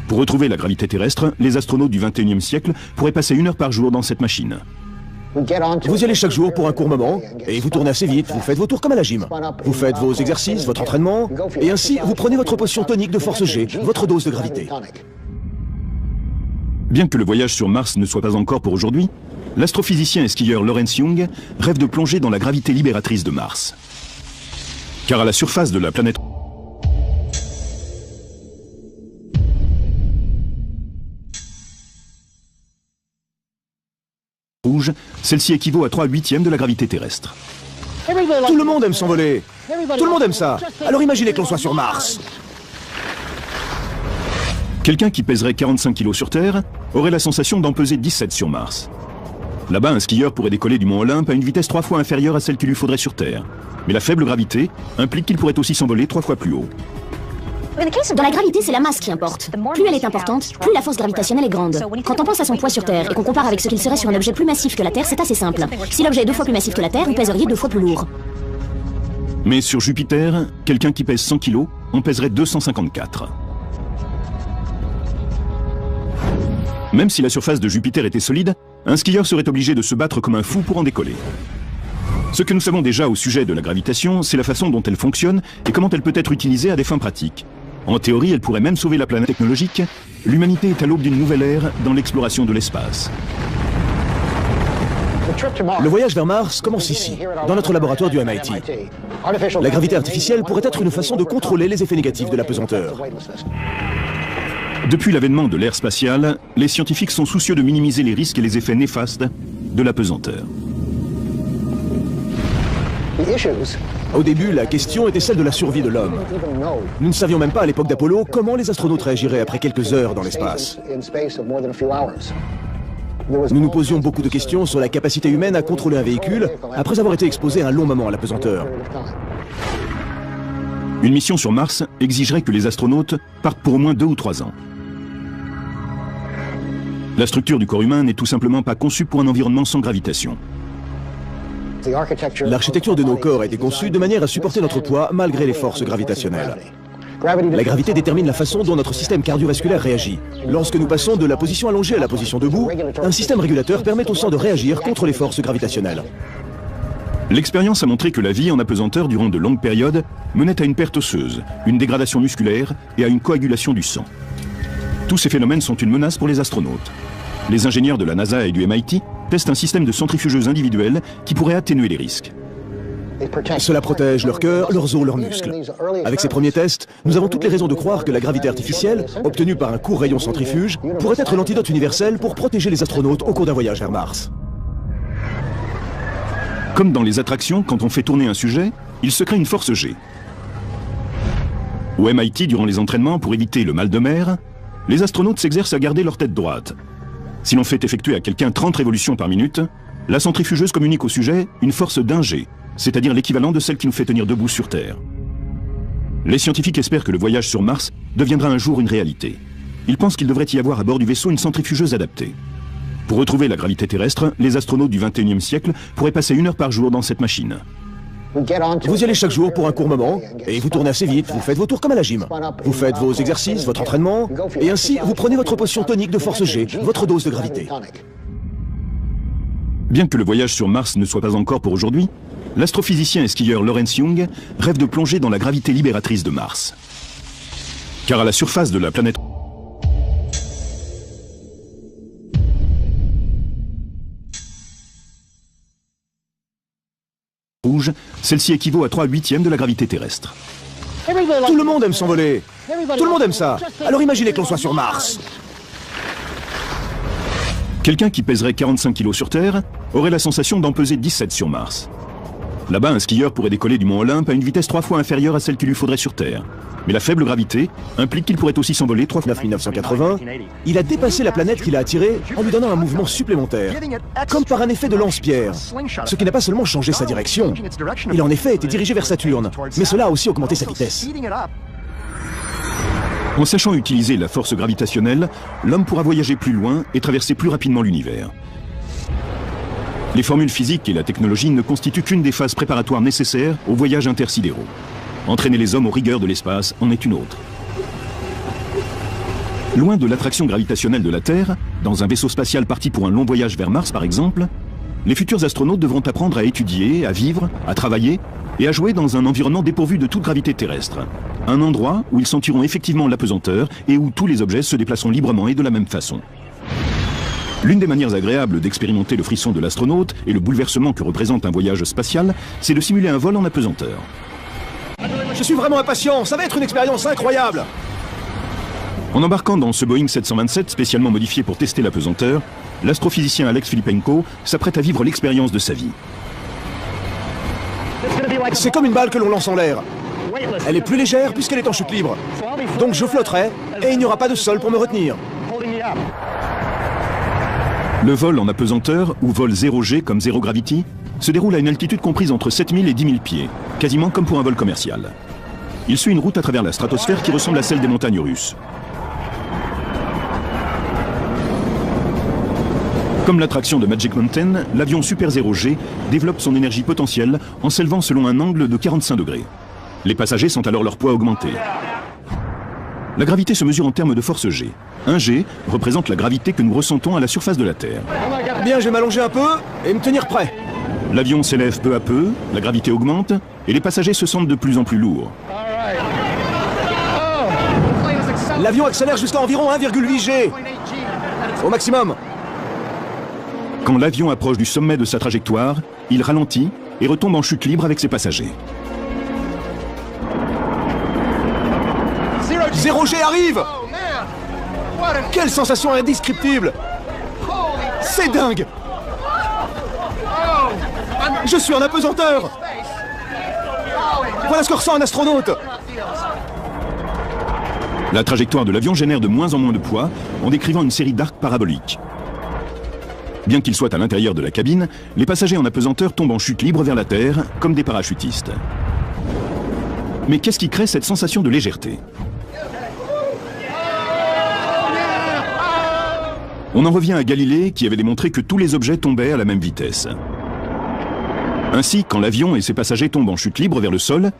Pour retrouver la gravité terrestre, les astronautes du XXIe siècle pourraient passer 1 heure par jour dans cette machine. Vous y allez chaque jour pour un court moment, et vous tournez assez vite, vous faites vos tours comme à la gym. Vous faites vos exercices, votre entraînement, et ainsi vous prenez votre potion tonique de force G, votre dose de gravité. Bien que le voyage sur Mars ne soit pas encore pour aujourd'hui, l'astrophysicien et skieur Lawrence Young rêve de plonger dans la gravité libératrice de Mars. Car à la surface de la planète rouge, celle-ci équivaut à 3/8 de la gravité terrestre. Tout le monde aime s'envoler. Tout le monde aime ça. Alors imaginez que l'on soit sur Mars. Quelqu'un qui pèserait 45 kg sur Terre aurait la sensation d'en peser 17 sur Mars. Là-bas, un skieur pourrait décoller du mont Olympe à une vitesse 3 fois inférieure à celle qu'il lui faudrait sur Terre. Mais la faible gravité implique qu'il pourrait aussi s'envoler 3 fois plus haut. Dans la gravité, c'est la masse qui importe. Plus elle est importante, plus la force gravitationnelle est grande. Quand on pense à son poids sur Terre et qu'on compare avec ce qu'il serait sur un objet plus massif que la Terre, c'est assez simple. Si l'objet est 2 fois plus massif que la Terre, vous pèseriez 2 fois plus lourd. Mais sur Jupiter, quelqu'un qui pèse 100 kg en pèserait 254. Même si la surface de Jupiter était solide, un skieur serait obligé de se battre comme un fou pour en décoller. Ce que nous savons déjà au sujet de la gravitation, c'est la façon dont elle fonctionne et comment elle peut être utilisée à des fins pratiques. En théorie, elle pourrait même sauver la planète technologique. L'humanité est à l'aube d'une nouvelle ère dans l'exploration de l'espace. Le voyage vers Mars commence ici, dans notre laboratoire du MIT. La gravité artificielle pourrait être une façon de contrôler les effets négatifs de la pesanteur. Depuis l'avènement de l'ère spatiale, les scientifiques sont soucieux de minimiser les risques et les effets néfastes de la pesanteur. Au début, la question était celle de la survie de l'homme. Nous ne savions même pas à l'époque d'Apollo comment les astronautes réagiraient après quelques heures dans l'espace. Nous nous posions beaucoup de questions sur la capacité humaine à contrôler un véhicule après avoir été exposé un long moment à la pesanteur. Une mission sur Mars exigerait que les astronautes partent pour au moins 2 ou 3 ans. La structure du corps humain n'est tout simplement pas conçue pour un environnement sans gravitation. L'architecture de nos corps a été conçue de manière à supporter notre poids malgré les forces gravitationnelles. La gravité détermine la façon dont notre système cardiovasculaire réagit. Lorsque nous passons de la position allongée à la position debout, un système régulateur permet au sang de réagir contre les forces gravitationnelles. L'expérience a montré que la vie en apesanteur durant de longues périodes menait à une perte osseuse, une dégradation musculaire et à une coagulation du sang. Tous ces phénomènes sont une menace pour les astronautes. Les ingénieurs de la NASA et du MIT testent un système de centrifugeuses individuelles qui pourrait atténuer les risques. Cela protège leur cœur, leurs os, leurs muscles. Avec ces premiers tests, nous avons toutes les raisons de croire que la gravité artificielle, obtenue par un court rayon centrifuge, pourrait être l'antidote universel pour protéger les astronautes au cours d'un voyage vers Mars. Comme dans les attractions, quand on fait tourner un sujet, il se crée une force G. Au MIT, durant les entraînements, pour éviter le mal de mer, les astronautes s'exercent à garder leur tête droite. Si l'on fait effectuer à quelqu'un 30 révolutions par minute, la centrifugeuse communique au sujet une force d'1 G, c'est-à-dire l'équivalent de celle qui nous fait tenir debout sur Terre. Les scientifiques espèrent que le voyage sur Mars deviendra un jour une réalité. Ils pensent qu'il devrait y avoir à bord du vaisseau une centrifugeuse adaptée. Pour retrouver la gravité terrestre, les astronautes du XXIe siècle pourraient passer 1 heure par jour dans cette machine. Vous y allez chaque jour pour un court moment, et vous tournez assez vite, vous faites vos tours comme à la gym. Vous faites vos exercices, votre entraînement, et ainsi vous prenez votre potion tonique de force G, votre dose de gravité. Bien que le voyage sur Mars ne soit pas encore pour aujourd'hui, l'astrophysicien et skieur Lawrence Young rêve de plonger dans la gravité libératrice de Mars. Car à la surface de la planète rouge, celle-ci équivaut à 3/8 de la gravité terrestre. Tout le monde aime s'envoler. Tout le monde aime ça. Alors imaginez que l'on soit sur Mars. Quelqu'un qui pèserait 45 kg sur Terre aurait la sensation d'en peser 17 sur Mars. Là-bas, un skieur pourrait décoller du mont Olympe à une vitesse 3 fois inférieure à celle qu'il lui faudrait sur Terre. Mais la faible gravité implique qu'il pourrait aussi s'envoler 3 fois. 1980, il a dépassé la planète qu'il a attirée en lui donnant un mouvement supplémentaire, comme par un effet de lance-pierre, ce qui n'a pas seulement changé sa direction. Il a en effet été dirigé vers Saturne, mais cela a aussi augmenté sa vitesse. En sachant utiliser la force gravitationnelle, l'homme pourra voyager plus loin et traverser plus rapidement l'univers. Les formules physiques et la technologie ne constituent qu'une des phases préparatoires nécessaires aux voyages intersidéraux. Entraîner les hommes aux rigueurs de l'espace en est une autre. Loin de l'attraction gravitationnelle de la Terre, dans un vaisseau spatial parti pour un long voyage vers Mars par exemple, les futurs astronautes devront apprendre à étudier, à vivre, à travailler et à jouer dans un environnement dépourvu de toute gravité terrestre. Un endroit où ils sentiront effectivement l'apesanteur et où tous les objets se déplaceront librement et de la même façon. L'une des manières agréables d'expérimenter le frisson de l'astronaute et le bouleversement que représente un voyage spatial, c'est de simuler un vol en apesanteur. Je suis vraiment impatient, ça va être une expérience incroyable. En embarquant dans ce Boeing 727 spécialement modifié pour tester l'apesanteur, l'astrophysicien Alex Filippenko s'apprête à vivre l'expérience de sa vie. C'est comme une balle que l'on lance en l'air. Elle est plus légère puisqu'elle est en chute libre. Donc je flotterai et il n'y aura pas de sol pour me retenir. Le vol en apesanteur, ou vol 0G comme Zero Gravity, se déroule à une altitude comprise entre 7000 et 10 000 pieds, quasiment comme pour un vol commercial. Il suit une route à travers la stratosphère qui ressemble à celle des montagnes russes. Comme l'attraction de Magic Mountain, l'avion Super 0G développe son énergie potentielle en s'élevant selon un angle de 45 degrés. Les passagers sentent alors leur poids augmenter. La gravité se mesure en termes de force G. 1 G représente la gravité que nous ressentons à la surface de la Terre. Bien, je vais m'allonger un peu et me tenir prêt. L'avion s'élève peu à peu, la gravité augmente et les passagers se sentent de plus en plus lourds. L'avion accélère jusqu'à environ 1,8 G. Au maximum. Quand l'avion approche du sommet de sa trajectoire, il ralentit et retombe en chute libre avec ses passagers. 0G arrive! Quelle sensation indescriptible! C'est dingue! Je suis en apesanteur! Voilà ce que ressent un astronaute! La trajectoire de l'avion génère de moins en moins de poids en décrivant une série d'arcs paraboliques. Bien qu'ils soient à l'intérieur de la cabine, les passagers en apesanteur tombent en chute libre vers la Terre, comme des parachutistes. Mais qu'est-ce qui crée cette sensation de légèreté? On en revient à Galilée qui avait démontré que tous les objets tombaient à la même vitesse. Ainsi, quand l'avion et ses passagers tombent en chute libre vers le sol,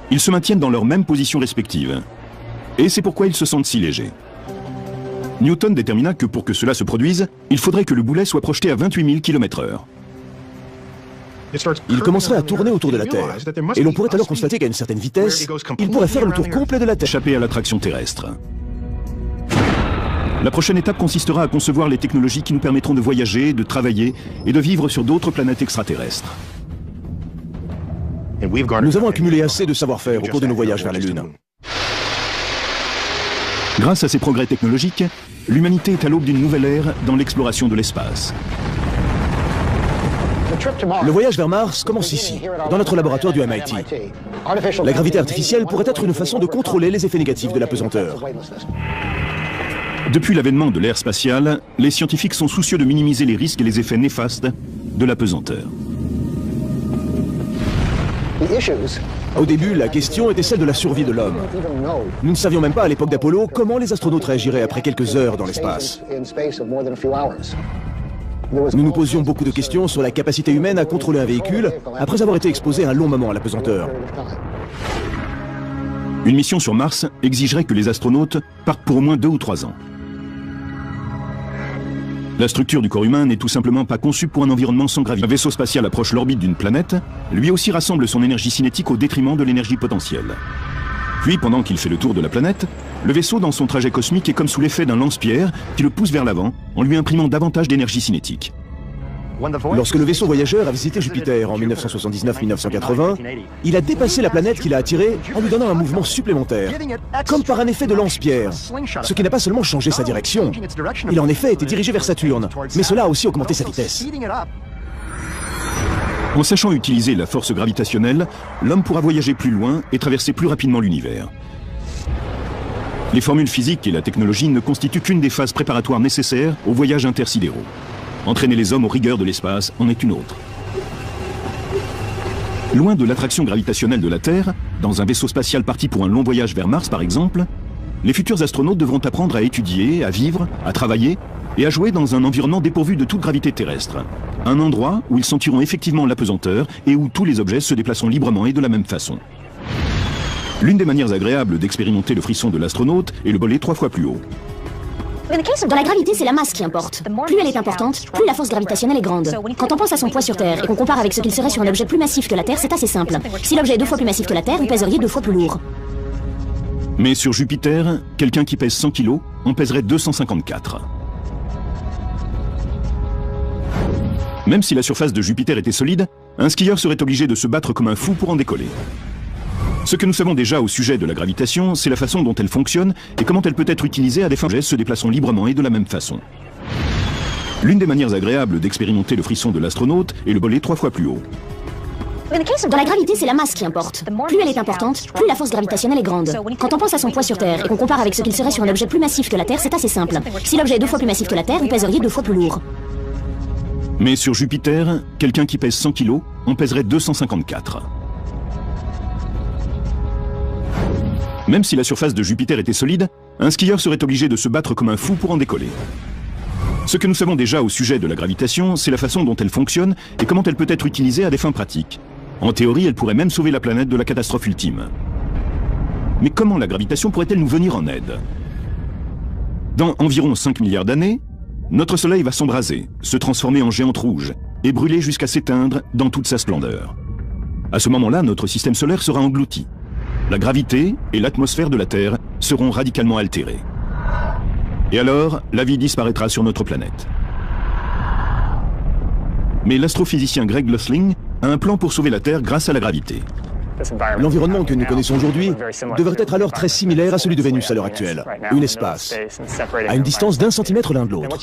ils se maintiennent dans leur même position respective. Et c'est pourquoi ils se sentent si légers. Newton détermina que pour que cela se produise, il faudrait que le boulet soit projeté à 28 000 km/h. Il commencerait à tourner autour de la Terre. Et l'on pourrait alors constater qu'à une certaine vitesse, il pourrait faire le tour complet de la Terre. Échapper à l'attraction terrestre. La prochaine étape consistera à concevoir les technologies qui nous permettront de voyager, de travailler et de vivre sur d'autres planètes extraterrestres. Nous avons accumulé assez de savoir-faire au cours de nos voyages vers la Lune. Grâce à ces progrès technologiques, l'humanité est à l'aube d'une nouvelle ère dans l'exploration de l'espace. Le voyage vers Mars commence ici, dans notre laboratoire du MIT. La gravité artificielle pourrait être une façon de contrôler les effets négatifs de la pesanteur. Depuis l'avènement de l'ère spatiale, les scientifiques sont soucieux de minimiser les risques et les effets néfastes de la pesanteur. Au début, la question était celle de la survie de l'homme. Nous ne savions même pas à l'époque d'Apollo comment les astronautes réagiraient après quelques heures dans l'espace. Nous nous posions beaucoup de questions sur la capacité humaine à contrôler un véhicule après avoir été exposé un long moment à la pesanteur. Une mission sur Mars exigerait que les astronautes partent pour au moins 2 ou 3 ans. La structure du corps humain n'est tout simplement pas conçue pour un environnement sans gravité. Un vaisseau spatial approche l'orbite d'une planète, lui aussi rassemble son énergie cinétique au détriment de l'énergie potentielle. Puis, pendant qu'il fait le tour de la planète, le vaisseau dans son trajet cosmique est comme sous l'effet d'un lance-pierre qui le pousse vers l'avant en lui imprimant davantage d'énergie cinétique. Lorsque le vaisseau voyageur a visité Jupiter en 1979-1980, il a dépassé la planète qu'il a attirée en lui donnant un mouvement supplémentaire, comme par un effet de lance-pierre, ce qui n'a pas seulement changé sa direction. Il a en effet été dirigé vers Saturne, mais cela a aussi augmenté sa vitesse. En sachant utiliser la force gravitationnelle, l'homme pourra voyager plus loin et traverser plus rapidement l'univers. Les formules physiques et la technologie ne constituent qu'une des phases préparatoires nécessaires aux voyages intersidéraux. Entraîner les hommes aux rigueurs de l'espace en est une autre. Loin de l'attraction gravitationnelle de la Terre, dans un vaisseau spatial parti pour un long voyage vers Mars par exemple, les futurs astronautes devront apprendre à étudier, à vivre, à travailler et à jouer dans un environnement dépourvu de toute gravité terrestre. Un endroit où ils sentiront effectivement l'apesanteur et où tous les objets se déplaceront librement et de la même façon. L'une des manières agréables d'expérimenter le frisson de l'astronaute est le voler 3 fois plus haut. Dans la gravité, c'est la masse qui importe. Plus elle est importante, plus la force gravitationnelle est grande. Quand on pense à son poids sur Terre et qu'on compare avec ce qu'il serait sur un objet plus massif que la Terre, c'est assez simple. Si l'objet est 2 fois plus massif que la Terre, vous pèseriez 2 fois plus lourd. Mais sur Jupiter, quelqu'un qui pèse 100 kg en pèserait 254. Même si la surface de Jupiter était solide, un skieur serait obligé de se battre comme un fou pour en décoller. Ce que nous savons déjà au sujet de la gravitation, c'est la façon dont elle fonctionne et comment elle peut être utilisée à des fins de se déplaçant librement et de la même façon. L'une des manières agréables d'expérimenter le frisson de l'astronaute est le voler 3 fois plus haut. Dans la gravité, c'est la masse qui importe. Plus elle est importante, plus la force gravitationnelle est grande. Quand on pense à son poids sur Terre et qu'on compare avec ce qu'il serait sur un objet plus massif que la Terre, c'est assez simple. Si l'objet est 2 fois plus massif que la Terre, vous pèseriez 2 fois plus lourd. Mais sur Jupiter, quelqu'un qui pèse 100 kg en pèserait 254. Même si la surface de Jupiter était solide, un skieur serait obligé de se battre comme un fou pour en décoller. Ce que nous savons déjà au sujet de la gravitation, c'est la façon dont elle fonctionne et comment elle peut être utilisée à des fins pratiques. En théorie, elle pourrait même sauver la planète de la catastrophe ultime. Mais comment la gravitation pourrait-elle nous venir en aide? Dans environ 5 milliards d'années, notre Soleil va s'embraser, se transformer en géante rouge et brûler jusqu'à s'éteindre dans toute sa splendeur. À ce moment-là, notre système solaire sera englouti. La gravité et l'atmosphère de la Terre seront radicalement altérées. Et alors, la vie disparaîtra sur notre planète. Mais l'astrophysicien Greg Luthling a un plan pour sauver la Terre grâce à la gravité. L'environnement que nous connaissons aujourd'hui devrait être alors très similaire à celui de Vénus à l'heure actuelle, une espace, à une distance d'1 centimètre l'un de l'autre.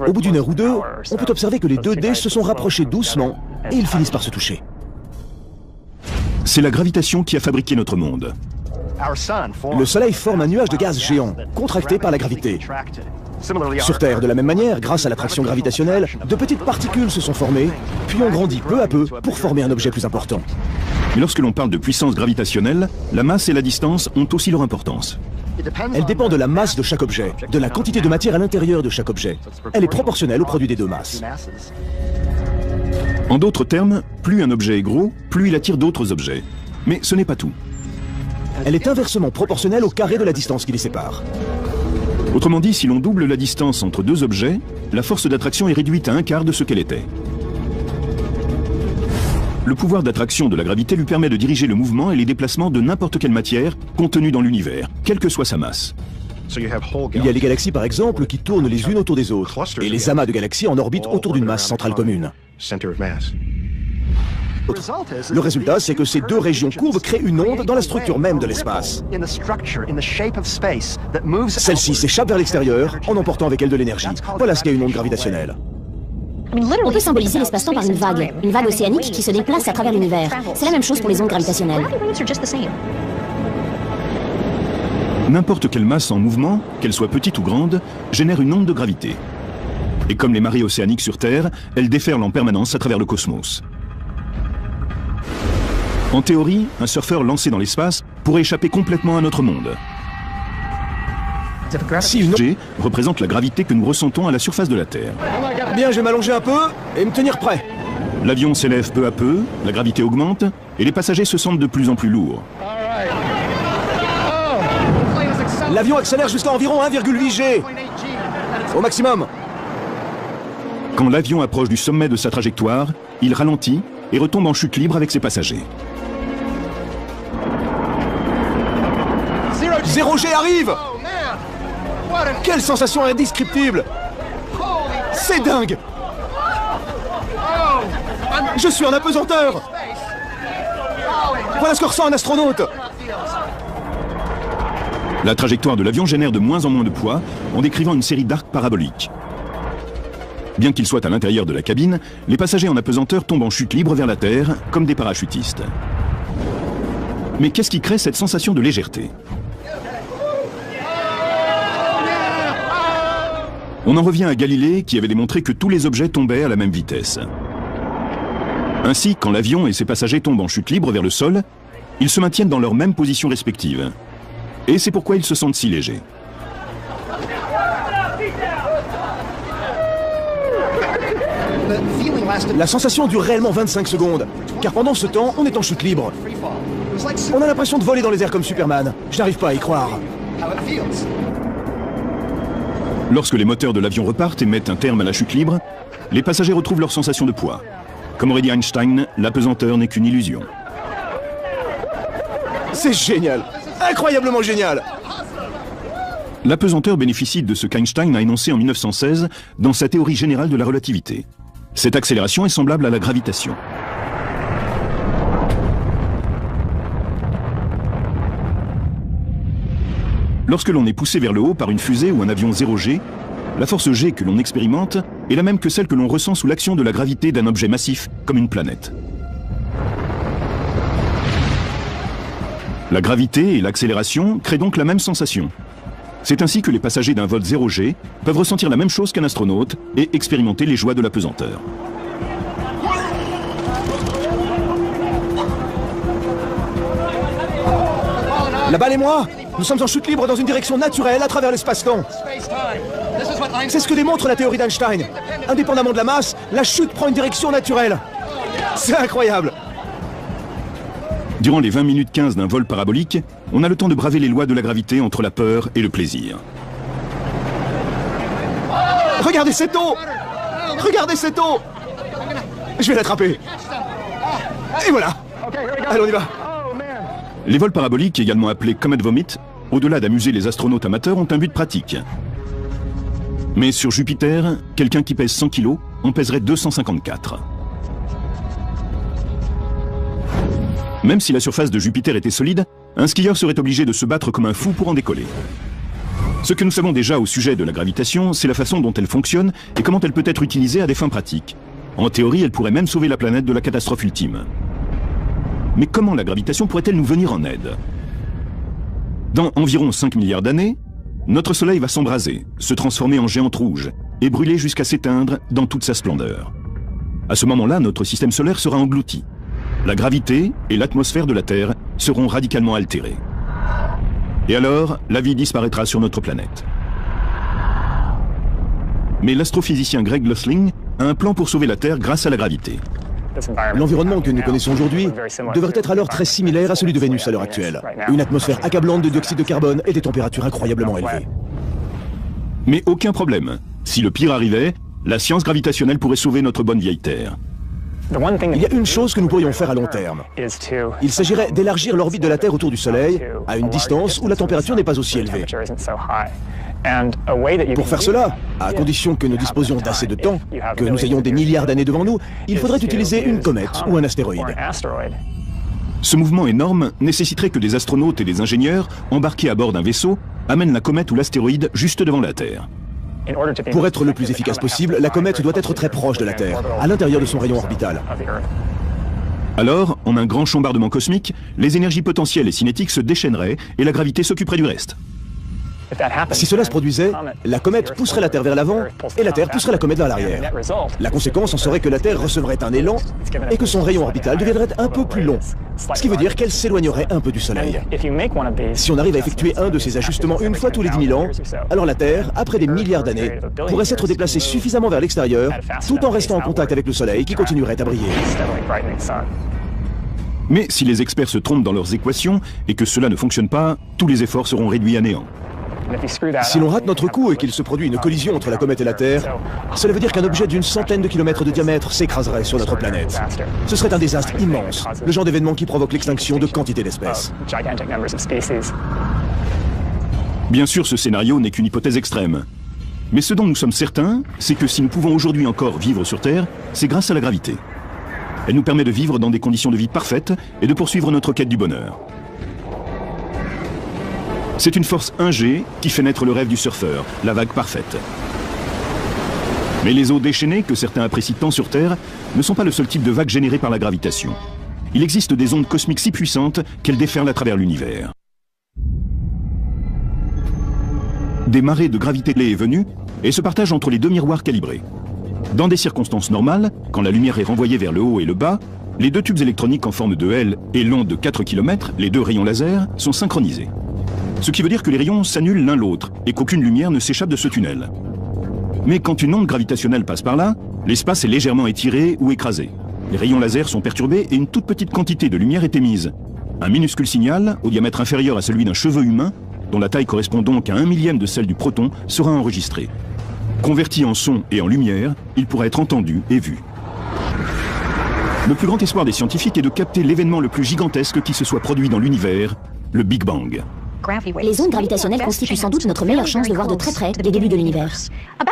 Au bout d'une heure ou deux, on peut observer que les 2 dés se sont rapprochés doucement et ils finissent par se toucher. C'est la gravitation qui a fabriqué notre monde. Le Soleil forme un nuage de gaz géant, contracté par la gravité. Sur Terre, de la même manière, grâce à l'attraction gravitationnelle, de petites particules se sont formées, puis ont grandi peu à peu pour former un objet plus important. Mais lorsque l'on parle de puissance gravitationnelle, la masse et la distance ont aussi leur importance. Elle dépend de la masse de chaque objet, de la quantité de matière à l'intérieur de chaque objet. Elle est proportionnelle au produit des 2 masses. En d'autres termes, plus un objet est gros, plus il attire d'autres objets. Mais ce n'est pas tout. Elle est inversement proportionnelle au carré de la distance qui les sépare. Autrement dit, si l'on double la distance entre 2 objets, la force d'attraction est réduite à 1/4 de ce qu'elle était. Le pouvoir d'attraction de la gravité lui permet de diriger le mouvement et les déplacements de n'importe quelle matière contenue dans l'univers, quelle que soit sa masse. Il y a les galaxies par exemple qui tournent les unes autour des autres, et les amas de galaxies en orbite autour d'une masse centrale commune. Le résultat, c'est que ces 2 régions courbes créent une onde dans la structure même de l'espace. Celle-ci s'échappe vers l'extérieur en emportant avec elle de l'énergie. Voilà ce qu'est une onde gravitationnelle. On peut symboliser l'espace-temps par une vague océanique qui se déplace à travers l'univers. C'est la même chose pour les ondes gravitationnelles. N'importe quelle masse en mouvement, qu'elle soit petite ou grande, génère une onde de gravité. Et comme les marées océaniques sur Terre, elle déferle en permanence à travers le cosmos. En théorie, un surfeur lancé dans l'espace pourrait échapper complètement à notre monde. Si une G représente la gravité que nous ressentons à la surface de la Terre. Bien, je vais m'allonger un peu et me tenir prêt. L'avion s'élève peu à peu, la gravité augmente et les passagers se sentent de plus en plus lourds. L'avion accélère jusqu'à environ 1,8 G. Au maximum. Quand l'avion approche du sommet de sa trajectoire, il ralentit et retombe en chute libre avec ses passagers. 0 G arrive. Quelle sensation indescriptible. C'est dingue. Je suis en apesanteur. Voilà ce que ressent un astronaute. La trajectoire de l'avion génère de moins en moins de poids en décrivant une série d'arcs paraboliques. Bien qu'ils soient à l'intérieur de la cabine, les passagers en apesanteur tombent en chute libre vers la Terre, comme des parachutistes. Mais qu'est-ce qui crée cette sensation de légèreté? On en revient à Galilée qui avait démontré que tous les objets tombaient à la même vitesse. Ainsi, quand l'avion et ses passagers tombent en chute libre vers le sol, ils se maintiennent dans leur même position respective. Et c'est pourquoi ils se sentent si légers. La sensation dure réellement 25 secondes, car pendant ce temps, on est en chute libre. On a l'impression de voler dans les airs comme Superman. Je n'arrive pas à y croire. Lorsque les moteurs de l'avion repartent et mettent un terme à la chute libre, les passagers retrouvent leur sensation de poids. Comme aurait dit Einstein, l'apesanteur n'est qu'une illusion. C'est génial! Incroyablement génial! L'apesanteur bénéficie de ce qu'Einstein a énoncé en 1916 dans sa théorie générale de la relativité. Cette accélération est semblable à la gravitation. Lorsque l'on est poussé vers le haut par une fusée ou un avion 0G, la force G que l'on expérimente est la même que celle que l'on ressent sous l'action de la gravité d'un objet massif comme une planète. La gravité et l'accélération créent donc la même sensation. C'est ainsi que les passagers d'un vol 0G peuvent ressentir la même chose qu'un astronaute et expérimenter les joies de l'apesanteur. La balle et moi, nous sommes en chute libre dans une direction naturelle à travers l'espace-temps. C'est ce que démontre la théorie d'Einstein. Indépendamment de la masse, la chute prend une direction naturelle. C'est incroyable. Durant les 20 minutes 15 d'un vol parabolique, on a le temps de braver les lois de la gravité entre la peur et le plaisir. Regardez cette eau! Regardez cette eau! Je vais l'attraper. Et voilà. Allez, on y va. Les vols paraboliques, également appelés Comet Vomit, au-delà d'amuser les astronautes amateurs, ont un but pratique. Mais sur Jupiter, quelqu'un qui pèse 100 kg en pèserait 254. Même si la surface de Jupiter était solide, un skieur serait obligé de se battre comme un fou pour en décoller. Ce que nous savons déjà au sujet de la gravitation, c'est la façon dont elle fonctionne et comment elle peut être utilisée à des fins pratiques. En théorie, elle pourrait même sauver la planète de la catastrophe ultime. Mais comment la gravitation pourrait-elle nous venir en aide? Dans environ 5 milliards d'années, notre Soleil va s'embraser, se transformer en géante rouge et brûler jusqu'à s'éteindre dans toute sa splendeur. À ce moment-là, notre système solaire sera englouti. La gravité et l'atmosphère de la Terre seront radicalement altérées. Et alors, la vie disparaîtra sur notre planète. Mais l'astrophysicien Greg Lossling a un plan pour sauver la Terre grâce à la gravité. L'environnement que nous connaissons aujourd'hui devrait être alors très similaire à celui de Vénus à l'heure actuelle. Une atmosphère accablante de dioxyde de carbone et des températures incroyablement élevées. Mais aucun problème. Si le pire arrivait, la science gravitationnelle pourrait sauver notre bonne vieille Terre. Il y a une chose que nous pourrions faire à long terme. Il s'agirait d'élargir l'orbite de la Terre autour du Soleil à une distance où la température n'est pas aussi élevée. Pour faire cela, à condition que nous disposions d'assez de temps, que nous ayons des milliards d'années devant nous, il faudrait utiliser une comète ou un astéroïde. Ce mouvement énorme nécessiterait que des astronautes et des ingénieurs, embarqués à bord d'un vaisseau, amènent la comète ou l'astéroïde juste devant la Terre. Pour être le plus efficace possible, la comète doit être très proche de la Terre, à l'intérieur de son rayon orbital. Alors, en un grand chambardement cosmique, les énergies potentielles et cinétiques se déchaîneraient et la gravité s'occuperait du reste. Si cela se produisait, la comète pousserait la Terre vers l'avant et la Terre pousserait la comète vers l'arrière. La conséquence en serait que la Terre recevrait un élan et que son rayon orbital deviendrait un peu plus long, ce qui veut dire qu'elle s'éloignerait un peu du Soleil. Si on arrive à effectuer un de ces ajustements une fois tous les 10 000 ans, alors la Terre, après des milliards d'années, pourrait s'être déplacée suffisamment vers l'extérieur, tout en restant en contact avec le Soleil qui continuerait à briller. Mais si les experts se trompent dans leurs équations et que cela ne fonctionne pas, tous les efforts seront réduits à néant. Si l'on rate notre coup et qu'il se produit une collision entre la comète et la Terre, cela veut dire qu'un objet d'une centaine de kilomètres de diamètre s'écraserait sur notre planète. Ce serait un désastre immense, le genre d'événement qui provoque l'extinction de quantité d'espèces. Bien sûr, ce scénario n'est qu'une hypothèse extrême. Mais ce dont nous sommes certains, c'est que si nous pouvons aujourd'hui encore vivre sur Terre, c'est grâce à la gravité. Elle nous permet de vivre dans des conditions de vie parfaites et de poursuivre notre quête du bonheur. C'est une force 1G qui fait naître le rêve du surfeur, la vague parfaite. Mais les eaux déchaînées que certains apprécient tant sur Terre ne sont pas le seul type de vague générée par la gravitation. Il existe des ondes cosmiques si puissantes qu'elles déferlent à travers l'univers. Des marées de gravité est venues et se partagent entre les deux miroirs calibrés. Dans des circonstances normales, quand la lumière est renvoyée vers le haut et le bas, les deux tubes électroniques en forme de L et long de 4 km, les deux rayons laser, sont synchronisés. Ce qui veut dire que les rayons s'annulent l'un l'autre et qu'aucune lumière ne s'échappe de ce tunnel. Mais quand une onde gravitationnelle passe par là, l'espace est légèrement étiré ou écrasé. Les rayons laser sont perturbés et une toute petite quantité de lumière est émise. Un minuscule signal, au diamètre inférieur à celui d'un cheveu humain, dont la taille correspond donc à 1/1000 de celle du proton, sera enregistré. Converti en son et en lumière, il pourra être entendu et vu. Le plus grand espoir des scientifiques est de capter l'événement le plus gigantesque qui se soit produit dans l'univers, le Big Bang. Les ondes gravitationnelles constituent sans doute notre meilleure chance de voir de très près les débuts de l'univers.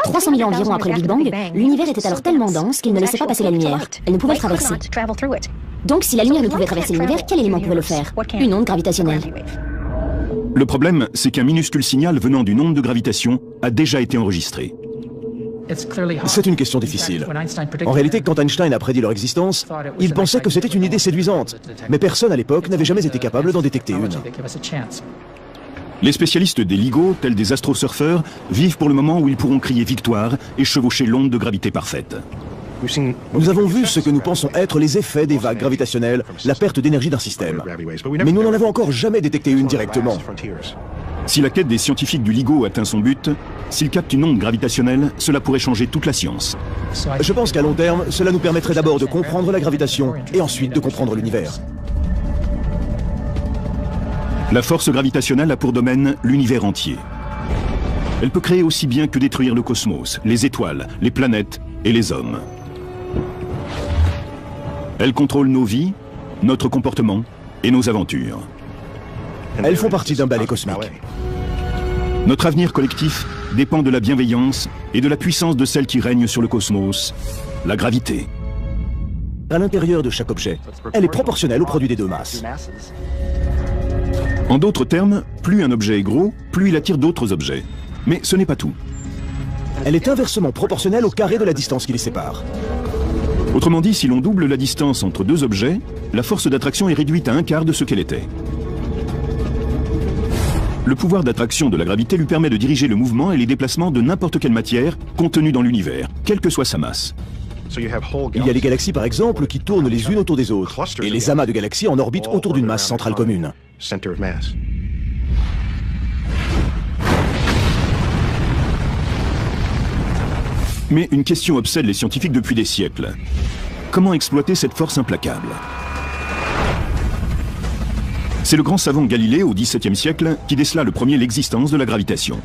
300 000 ans environ après le Big Bang, l'univers était alors tellement dense qu'il ne laissait pas passer la lumière. Elle ne pouvait le traverser. Donc si la lumière ne pouvait traverser l'univers, quel élément pouvait le faire? Une onde gravitationnelle. Le problème, c'est qu'un minuscule signal venant d'une onde de gravitation a déjà été enregistré. C'est une question difficile. En réalité, quand Einstein a prédit leur existence, il pensait que c'était une idée séduisante. Mais personne à l'époque n'avait jamais été capable d'en détecter une. Les spécialistes des LIGO, tels des astrosurfeurs, vivent pour le moment où ils pourront crier victoire et chevaucher l'onde de gravité parfaite. Nous avons vu ce que nous pensons être les effets des vagues gravitationnelles, la perte d'énergie d'un système. Mais nous n'en avons encore jamais détecté une directement. Si la quête des scientifiques du LIGO atteint son but, s'ils captent une onde gravitationnelle, cela pourrait changer toute la science. Je pense qu'à long terme, cela nous permettrait d'abord de comprendre la gravitation et ensuite de comprendre l'univers. La force gravitationnelle a pour domaine l'univers entier. Elle peut créer aussi bien que détruire le cosmos, les étoiles, les planètes et les hommes. Elle contrôle nos vies, notre comportement et nos aventures. Elles font partie d'un ballet cosmique. Notre avenir collectif dépend de la bienveillance et de la puissance de celle qui règne sur le cosmos, la gravité. À l'intérieur de chaque objet, elle est proportionnelle au produit des deux masses. En d'autres termes, plus un objet est gros, plus il attire d'autres objets. Mais ce n'est pas tout. Elle est inversement proportionnelle au carré de la distance qui les sépare. Autrement dit, si l'on double la distance entre deux objets, la force d'attraction est réduite à 1/4 de ce qu'elle était. Le pouvoir d'attraction de la gravité lui permet de diriger le mouvement et les déplacements de n'importe quelle matière contenue dans l'univers, quelle que soit sa masse. Il y a les galaxies par exemple qui tournent les unes autour des autres, et les amas de galaxies en orbite autour d'une masse centrale commune. Mais une question obsède les scientifiques depuis des siècles. Comment exploiter cette force implacable? C'est le grand savant Galilée au XVIIe siècle qui décela le premier l'existence de la gravitation.